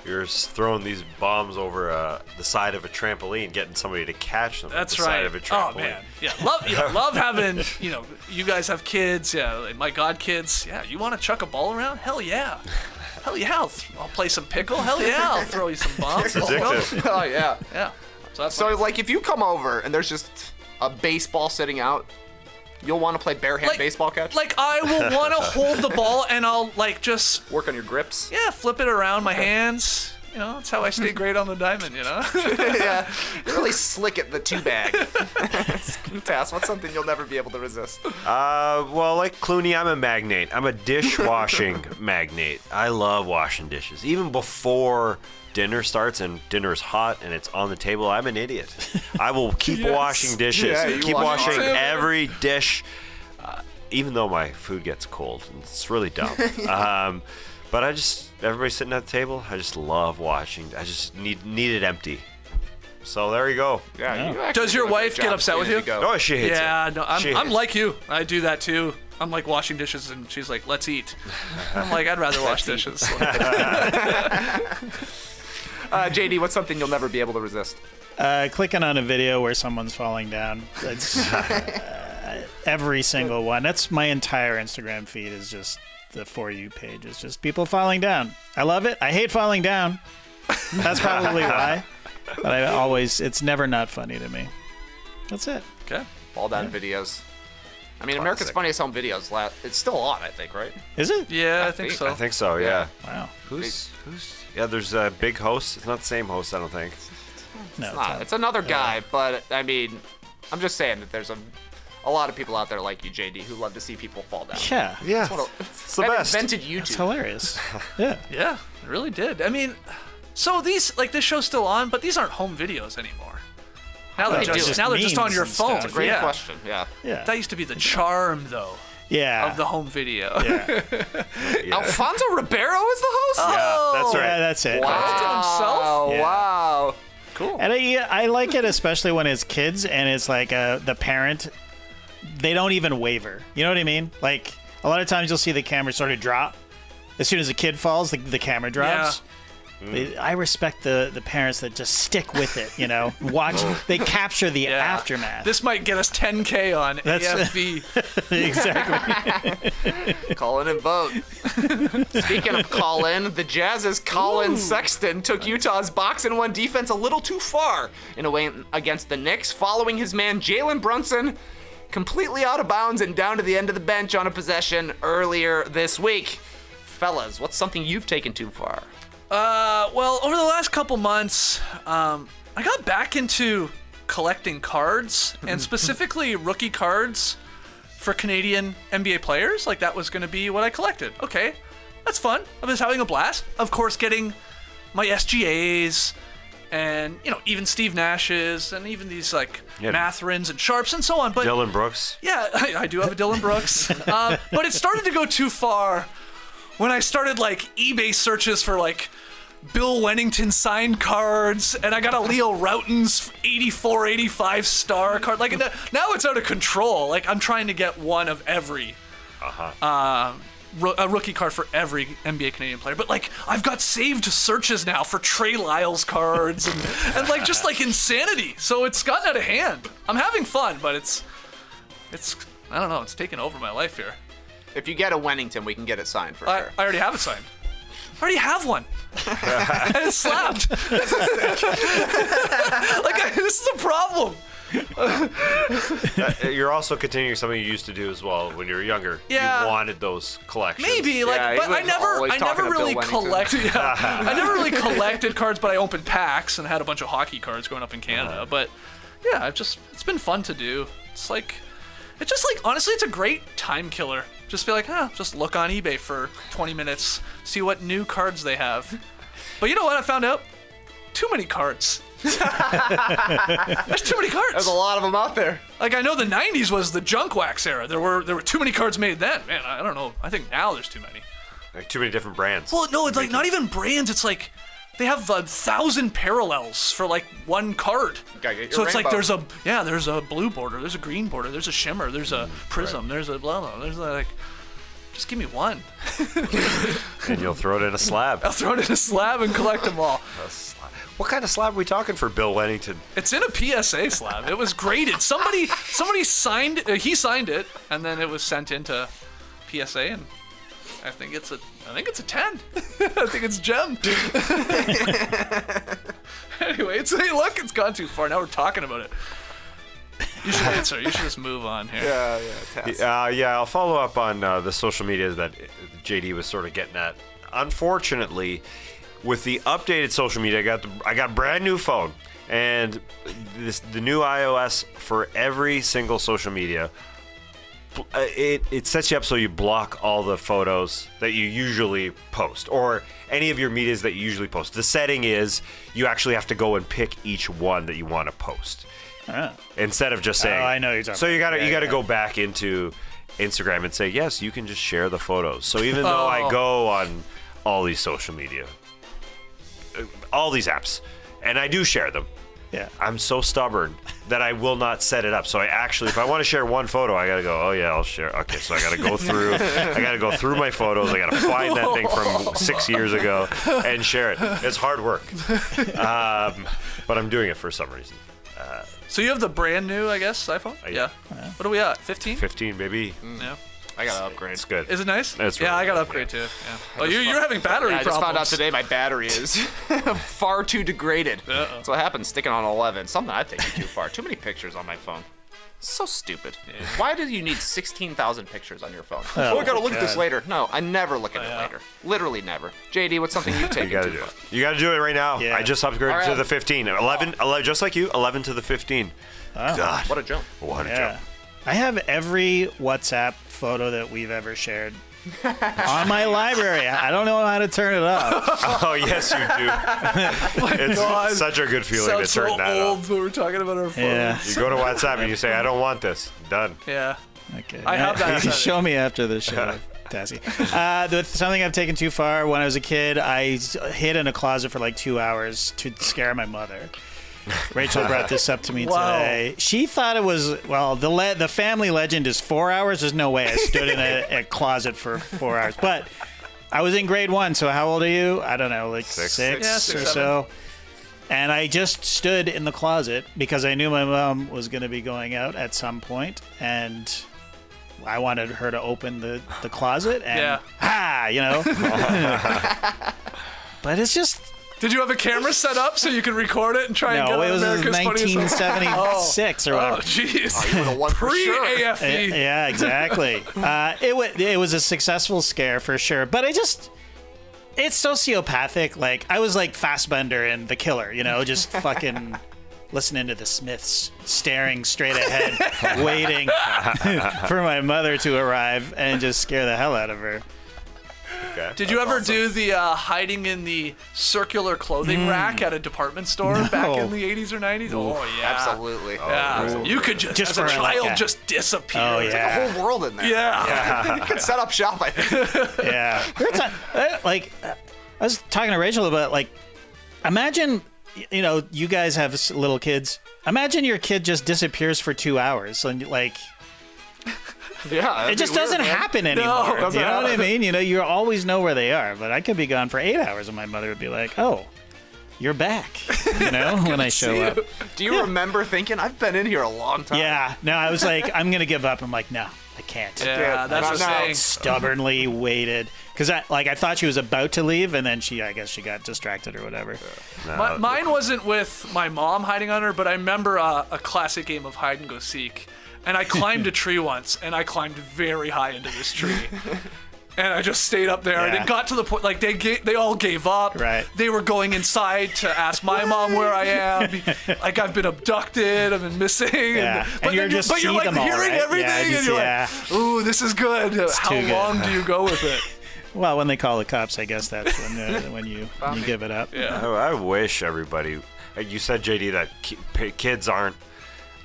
Speaker 3: You were throwing these bombs over the side of a trampoline, getting somebody to catch them.
Speaker 2: that's
Speaker 3: at the
Speaker 2: right.
Speaker 3: Side of a trampoline.
Speaker 2: Oh man, yeah, love having you guys have kids. Yeah, like my god kids. Yeah, you want to chuck a ball around? Hell yeah. Hell yeah, I'll play some pickle. Hell yeah, I'll throw you some bombs. Let's go.
Speaker 3: Addictive.
Speaker 5: Oh, yeah.
Speaker 2: Yeah. So that's
Speaker 5: So, like, if you come over and there's just a baseball sitting out, you'll want to play bare hand baseball catch?
Speaker 2: Like I will want to hold the ball and I'll like just
Speaker 5: work on your grips?
Speaker 2: flip it around my hands. That's how I stay great on the diamond.
Speaker 5: Yeah. You're really slick at the two bag. Tass, what's something you'll never be able to resist?
Speaker 3: Well, like Clooney, I'm a magnate. I'm a dishwashing magnate. I love washing dishes. Even before dinner starts and dinner's hot and it's on the table, I'm an idiot. I will keep washing dishes.
Speaker 5: Yeah, you
Speaker 3: keep
Speaker 5: wash
Speaker 3: washing
Speaker 2: it.
Speaker 3: every dish, even though my food gets cold. It's really dumb. But everybody's sitting at the table. I just love watching. I just need it empty. So there you go.
Speaker 5: Yeah. You actually
Speaker 2: Does your
Speaker 5: do a good
Speaker 2: wife get
Speaker 5: job
Speaker 2: upset with
Speaker 5: as
Speaker 2: you?
Speaker 5: go.
Speaker 3: Oh, she hates it.
Speaker 2: Yeah, no,
Speaker 3: She
Speaker 2: I'm
Speaker 3: hates
Speaker 2: like you. I do that too. I'm like washing dishes, and she's like, "Let's eat." I'm like, I'd rather wash dishes.
Speaker 5: JD, what's something you'll never be able to resist?
Speaker 4: Clicking on a video where someone's falling down. That's every single one. That's my entire Instagram feed is just the For You page. It's just people falling down. I love it. I hate falling down. That's probably why. But it's never not funny to me. That's it.
Speaker 2: Okay.
Speaker 5: Fall down videos. I mean, America's Funniest Home Videos, it's still on, I think, right?
Speaker 4: Is it?
Speaker 2: Yeah, I think so.
Speaker 3: I think so, yeah.
Speaker 4: Wow.
Speaker 3: Who's yeah, there's a big host. It's not the same host, I don't think.
Speaker 4: No,
Speaker 5: It's not. It's another guy, but, I mean, I'm just saying that there's a lot of people out there like you, JD, who love to see people fall down.
Speaker 4: Yeah.
Speaker 3: Yeah.
Speaker 5: It's
Speaker 3: the best.
Speaker 5: invented
Speaker 4: It's
Speaker 5: YouTube.
Speaker 4: hilarious. Yeah.
Speaker 2: Yeah, it really did. I mean, so these this show's still on, but these aren't home videos anymore. Now they're
Speaker 5: They do.
Speaker 2: just on
Speaker 4: Memes
Speaker 2: your
Speaker 4: and
Speaker 2: phone.
Speaker 4: stuff.
Speaker 5: Great
Speaker 2: Yeah.
Speaker 5: question, yeah.
Speaker 4: Yeah.
Speaker 2: That used to be the charm, though,
Speaker 4: Yeah.
Speaker 2: of the home video.
Speaker 4: Yeah.
Speaker 5: Alfonso Ribeiro is the host?
Speaker 2: Oh,
Speaker 3: That's right.
Speaker 4: Yeah, that's it.
Speaker 5: Wow.
Speaker 4: Yeah.
Speaker 5: Wow.
Speaker 2: Cool.
Speaker 4: And I like it especially when it's kids and it's like the parent, they don't even waver. You know what I mean? Like a lot of times you'll see the camera sort of drop. As soon as the kid falls, the camera drops. I respect the parents that just stick with it, watch. They capture the aftermath.
Speaker 2: This might get us 10K on AFV.
Speaker 4: Exactly.
Speaker 5: Call in and vote. Speaking of call in, the Jazz's Colin Sexton took Utah's box and one defense a little too far in a win against the Knicks, following his man Jalen Brunson completely out of bounds and down to the end of the bench on a possession earlier this week. Fellas, what's something you've taken too far?
Speaker 2: Well, over the last couple months, I got back into collecting cards, and specifically rookie cards for Canadian NBA players. Like, that was going to be what I collected. Okay, that's fun. I was having a blast. Of course, getting my SGAs, and, even Steve Nash's, and even these, Matherins and Sharps and so on. But
Speaker 3: Dylan Brooks.
Speaker 2: yeah, I do have a Dylan Brooks. But it started to go too far when I started, eBay searches for, Bill Wennington signed cards, and I got a Leo Routen's 84, 85 star card. Now it's out of control. I'm trying to get one of every a rookie card for every NBA Canadian player. But, I've got saved searches now for Trey Lyles cards and just insanity. So it's gotten out of hand. I'm having fun, but it's I don't know, it's taken over my life here.
Speaker 5: If you get a Wennington, we can get it signed for
Speaker 2: I
Speaker 5: sure.
Speaker 2: already have it signed. I already have one. And it's slapped. This is a problem.
Speaker 3: You're also continuing something you used to do as well when you were younger.
Speaker 2: Yeah.
Speaker 3: You wanted those collections.
Speaker 2: Maybe,
Speaker 5: Yeah, he
Speaker 2: but I
Speaker 5: was always
Speaker 2: never
Speaker 5: talking to
Speaker 2: really
Speaker 5: Bill Wennington.
Speaker 2: collected. Yeah, I never really collected cards, but I opened packs and had a bunch of hockey cards growing up in Canada. But yeah, it's been fun to do. Honestly, it's a great time killer. Just be just look on eBay for 20 minutes, see what new cards they have. But you know what I found out? Too many cards. There's too many cards.
Speaker 5: There's a lot of them out there.
Speaker 2: Like, I know the 90s was the junk wax era. There were too many cards made then. Man, I don't know. I think now there's too many.
Speaker 3: Like too many different brands.
Speaker 2: Well, no, it's like not even brands. It's like they have 1,000 parallels for like one card.
Speaker 5: Gotta get your
Speaker 2: So it's like
Speaker 5: rainbow.
Speaker 2: there's a blue border, there's a green border, there's a shimmer, there's a prism, there's a blah blah. There's like, just give me one.
Speaker 3: And you'll throw it in a slab.
Speaker 2: I'll throw it in a slab and collect them all.
Speaker 3: What kind of slab are we talking for Bill Wennington?
Speaker 2: It's in a PSA slab. It was graded. Somebody signed. He signed it, and then it was sent into PSA, and I think it's a 10. I think it's gemmed. Anyway, hey, look, it's gone too far. Now we're talking about it. You should answer. You should just move on here.
Speaker 3: Yeah, I'll follow up on the social media that JD was sort of getting at. Unfortunately, with the updated social media, I got a brand new phone, and the new iOS for every single social media. It sets you up so you block all the photos that you usually post or any of your medias that you usually post. The setting is you actually have to go and pick each one that you want to post instead of just saying.
Speaker 4: Oh, I know you're talking.
Speaker 3: So you
Speaker 4: about.
Speaker 3: got to go back into Instagram and say yes, you can just share the photos. So even though I go on all these social media, all these apps, and I do share them.
Speaker 4: Yeah.
Speaker 3: I'm so stubborn that I will not set it up. So I actually, if I want to share one photo, I gotta go, oh yeah, I'll share. Okay, so I gotta go through my photos. I gotta find that thing from 6 years ago and share it. It's hard work, but I'm doing it for some reason.
Speaker 2: So you have the brand new, I guess, iPhone? Yeah. What are we at? 15?
Speaker 3: 15, baby.
Speaker 2: Yeah.
Speaker 5: I gotta upgrade.
Speaker 3: It's good.
Speaker 2: Is it nice?
Speaker 3: It's
Speaker 2: yeah,
Speaker 3: really
Speaker 2: I got to
Speaker 3: good,
Speaker 2: upgrade too. Yeah. Oh, you're having battery
Speaker 5: I
Speaker 2: problems.
Speaker 5: just found out today my battery is far too degraded. That's what happens sticking on 11. Something I've taken too far. Too many pictures on my phone. So stupid. Why do you need 16,000 pictures on your phone? I gotta look at this later. No, I never look at it later. Literally never. JD, what's something you've taken
Speaker 3: You gotta
Speaker 5: too
Speaker 3: do
Speaker 5: far?
Speaker 3: it. You gotta do it right now.
Speaker 4: Yeah.
Speaker 3: I just upgraded
Speaker 5: All right.
Speaker 3: to the 15. 11, just like you, 11 to the 15. God,
Speaker 5: What a jump.
Speaker 3: what a
Speaker 4: Yeah.
Speaker 3: jump.
Speaker 4: I have every WhatsApp photo that we've ever shared on my library. I don't know how to turn it off.
Speaker 3: Oh, yes, you do. It's such a good feeling to
Speaker 2: Sounds
Speaker 3: turn
Speaker 2: so
Speaker 3: that
Speaker 2: old
Speaker 3: off.
Speaker 2: when we're talking about our phones.
Speaker 4: Yeah.
Speaker 3: You go to WhatsApp and you say, I don't want this. Done.
Speaker 2: Yeah.
Speaker 4: Okay.
Speaker 2: I have that
Speaker 4: You can
Speaker 2: setting.
Speaker 4: show me after the show, Tassie. Something I've taken too far. When I was a kid, I hid in a closet for like 2 hours to scare my mother. Rachel brought this up to me today. She thought it was, well, the family legend is 4 hours. There's no way I stood in a closet for 4 hours. But I was in grade 1, so how old are you? I don't know, like six
Speaker 2: Yeah,
Speaker 4: or
Speaker 2: 6,
Speaker 4: so. And I just stood in the closet because I knew my mom was going to be going out at some point, and I wanted her to open the closet and But it's just.
Speaker 2: Did you have a camera set up so you could record it and try and get
Speaker 4: No,
Speaker 2: on
Speaker 4: it was
Speaker 2: America's Funniest Home?
Speaker 4: 1976 or whatever.
Speaker 2: Oh, jeez.
Speaker 5: You would have won for sure.
Speaker 2: Pre-AFE.
Speaker 4: Yeah, exactly. It was a successful scare for sure, but it's sociopathic. Like, I was like Fassbender and the Killer, just fucking listening to the Smiths, staring straight ahead, waiting for my mother to arrive and just scare the hell out of her.
Speaker 3: Okay.
Speaker 2: Did you ever do the hiding in the circular clothing rack at a department store back in the 80s or 90s? Oh, yeah.
Speaker 5: Absolutely.
Speaker 2: Yeah. You could just as a
Speaker 4: for like
Speaker 2: child,
Speaker 4: a-
Speaker 2: just disappear.
Speaker 4: Oh,
Speaker 5: There's
Speaker 4: yeah.
Speaker 5: a whole world in there.
Speaker 2: Yeah.
Speaker 5: You can set up shop, I think.
Speaker 4: Yeah. I was talking to Rachel about, like, imagine, you guys have little kids. Imagine your kid just disappears for 2 hours. And, like,
Speaker 5: Yeah.
Speaker 4: it just doesn't happen anymore.
Speaker 2: it doesn't
Speaker 4: You know what I
Speaker 2: happen.
Speaker 4: mean? You always know where they are. But I could be gone for 8 hours, and my mother would be like, oh, you're back, when I show up.
Speaker 5: Do you remember thinking, I've been in here a long time?
Speaker 4: Yeah. No, I was like, I'm going to give up. I'm like, no, I can't.
Speaker 2: Yeah, that's the
Speaker 5: Not now.
Speaker 2: thing.
Speaker 4: Stubbornly waited. Because I thought she was about to leave, and then I guess she got distracted or whatever.
Speaker 2: Mine wasn't with my mom hiding on her, but I remember a classic game of hide and go seek. And I climbed a tree once, and I climbed very high into this tree. And I just stayed up there, and
Speaker 4: Yeah.
Speaker 2: it got to the point, like, they all gave up.
Speaker 4: Right.
Speaker 2: They were going inside to ask my mom where I am. Like, I've been abducted, I've been missing.
Speaker 4: Yeah.
Speaker 2: But
Speaker 4: And you're just
Speaker 2: like
Speaker 4: see them all,
Speaker 2: hearing
Speaker 4: right?
Speaker 2: everything,
Speaker 4: Yeah,
Speaker 2: and you're like, ooh, this is good. How
Speaker 4: too good.
Speaker 2: long do you go with it?
Speaker 4: Well, when they call the cops, I guess that's when you give it up.
Speaker 2: Yeah.
Speaker 3: I wish everybody. You said, JD, that kids aren't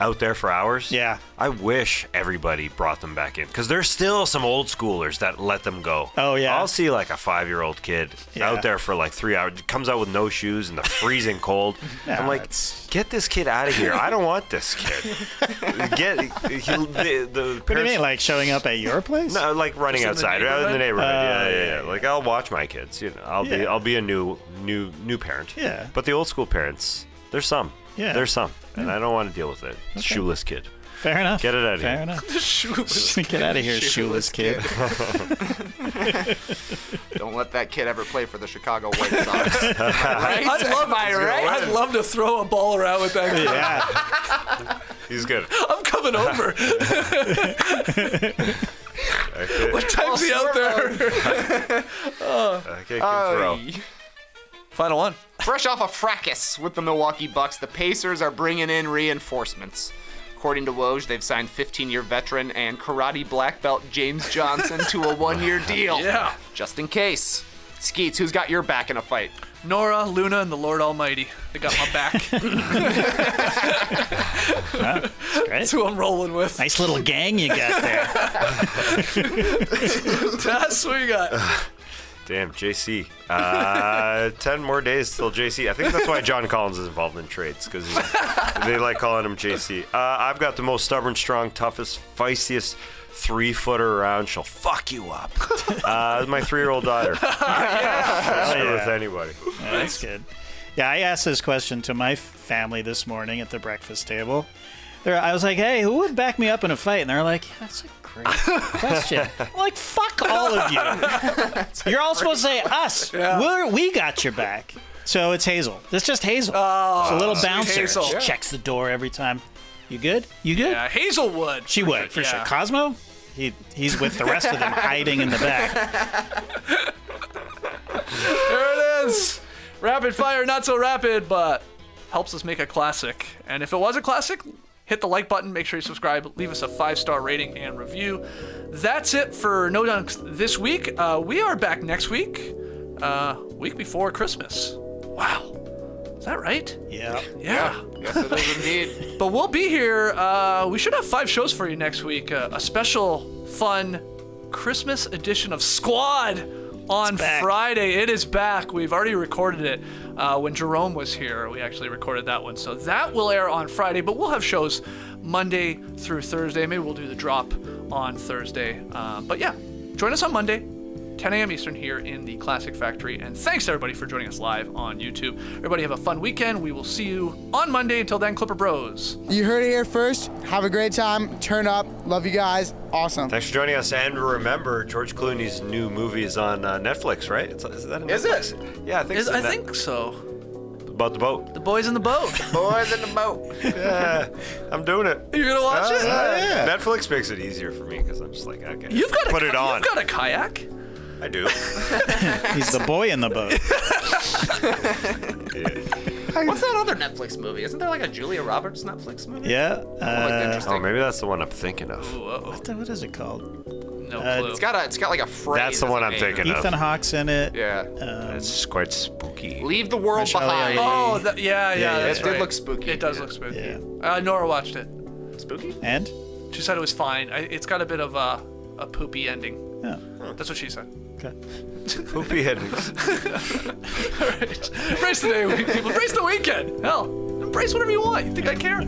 Speaker 3: out there for hours.
Speaker 4: Yeah.
Speaker 3: I wish everybody brought them back in because there's still some old schoolers that let them go.
Speaker 4: Oh, yeah.
Speaker 3: I'll see like a 5-year-old kid out there for like 3 hours. Comes out with no shoes in the freezing cold. I'm like, get this kid out of here. I don't want this kid.
Speaker 4: What do you mean, like showing up at your place?
Speaker 3: No, like running outside in the neighborhood. Yeah.
Speaker 4: yeah.
Speaker 3: Like I'll watch my kids. I'll be a new parent.
Speaker 4: Yeah.
Speaker 3: But the old school parents, there's some.
Speaker 4: Yeah.
Speaker 3: There's some, and I don't want to deal with it. Shoeless kid.
Speaker 4: Fair enough.
Speaker 3: Get it out of
Speaker 4: Fair
Speaker 3: here.
Speaker 4: enough.
Speaker 2: Shoeless.
Speaker 4: Get out of here, shoeless kid.
Speaker 5: Don't let that kid ever play for the Chicago White Sox. Right?
Speaker 2: I'd love to throw a ball around with that kid.
Speaker 4: Yeah.
Speaker 3: He's good.
Speaker 2: I'm coming over. What time's he out there?
Speaker 3: That kid can throw.
Speaker 2: Final one.
Speaker 5: Fresh off a fracas with the Milwaukee Bucks, the Pacers are bringing in reinforcements. According to Woj, they've signed 15-year veteran and karate black belt James Johnson to a 1-year deal.
Speaker 2: Yeah.
Speaker 5: Just in case. Skeets, who's got your back in a fight?
Speaker 2: Nora, Luna, and the Lord Almighty. They got my back.
Speaker 4: That's great.
Speaker 2: That's who I'm rolling with.
Speaker 4: Nice little gang you got there.
Speaker 2: That's what you got.
Speaker 3: Damn, JC. 10 more days till JC. I think that's why John Collins is involved in trades, because they like calling him JC. I've got the most stubborn, strong, toughest, feistiest 3-footer around. She'll fuck you up. My 3-year-old daughter. With anybody.
Speaker 4: Yeah, that's good. Yeah, I asked this question to my family this morning at the breakfast table. I was like, hey, who would back me up in a fight? And they're like, yeah, that's a great question. I'm like, fuck all of you. You're all supposed to say us.
Speaker 2: Yeah.
Speaker 4: We got your back. So it's Hazel. It's just Hazel. It's a little bouncer.
Speaker 2: Hazel.
Speaker 4: She checks the door every time. You good? You good?
Speaker 2: Yeah, Hazelwood.
Speaker 4: She would, for sure. Cosmo? He's with the rest of them hiding in the back.
Speaker 2: There it is. Rapid fire, not so rapid, but helps us make a classic. And if it was a classic, hit the like button, make sure you subscribe, leave us a 5-star rating and review. That's it for No Dunks this week. We are back next week, week before Christmas. Wow. Is that right?
Speaker 4: Yeah.
Speaker 2: Yeah.
Speaker 5: Yes, it is indeed.
Speaker 2: But we'll be here. We should have 5 shows for you next week. A special, fun Christmas edition of Squad on Friday. It is back. We've already recorded it. When Jerome was here, we actually recorded that one. So that will air on Friday, but we'll have shows Monday through Thursday. Maybe we'll do the drop on Thursday. But yeah, join us on Monday, 10 a.m. Eastern here in the Classic Factory. And thanks everybody for joining us live on YouTube. Everybody have a fun weekend. We will see you on Monday. Until then, Clipper Bros.
Speaker 7: You heard it here first. Have a great time. Turn up. Love you guys. Awesome.
Speaker 3: Thanks for joining us. And remember, George Clooney's new movie is on Netflix, right? Is that on Netflix?
Speaker 5: Is it?
Speaker 3: Yeah, I think so.
Speaker 2: I think so.
Speaker 3: About the boat.
Speaker 2: The boys in the boat.
Speaker 5: Boys in the boat.
Speaker 3: Yeah, I'm doing it.
Speaker 2: You're gonna watch it?
Speaker 3: Yeah. Netflix makes it easier for me because I'm just like, okay,
Speaker 2: You've got
Speaker 3: put it on.
Speaker 2: You've got a kayak.
Speaker 3: I do.
Speaker 4: He's the boy in the boat.
Speaker 3: Yeah.
Speaker 5: What's that other Netflix movie? Isn't there like a Julia Roberts Netflix movie?
Speaker 4: Yeah.
Speaker 3: Oh, maybe that's the one I'm thinking of.
Speaker 4: What is it called?
Speaker 2: No clue.
Speaker 5: It's got like a phrase.
Speaker 3: That's the one
Speaker 5: as a
Speaker 3: I'm
Speaker 5: name.
Speaker 3: thinking of.
Speaker 4: Ethan Hawke's in it.
Speaker 5: Yeah.
Speaker 3: It's quite spooky.
Speaker 5: Leave the world
Speaker 4: Michelle
Speaker 5: behind.
Speaker 4: Yeoh.
Speaker 2: Oh, yeah,
Speaker 5: it
Speaker 2: that's
Speaker 5: did
Speaker 2: right.
Speaker 5: look spooky.
Speaker 2: It does look spooky.
Speaker 4: Yeah.
Speaker 2: Nora watched it.
Speaker 5: Spooky?
Speaker 4: And?
Speaker 2: She said it was fine. It's got a bit of a poopy ending.
Speaker 4: Yeah.
Speaker 2: That's what she said.
Speaker 4: Okay.
Speaker 3: Poopy headings.
Speaker 2: All right. Embrace the day, people. Embrace the weekend. Hell, embrace whatever you want. You think I care?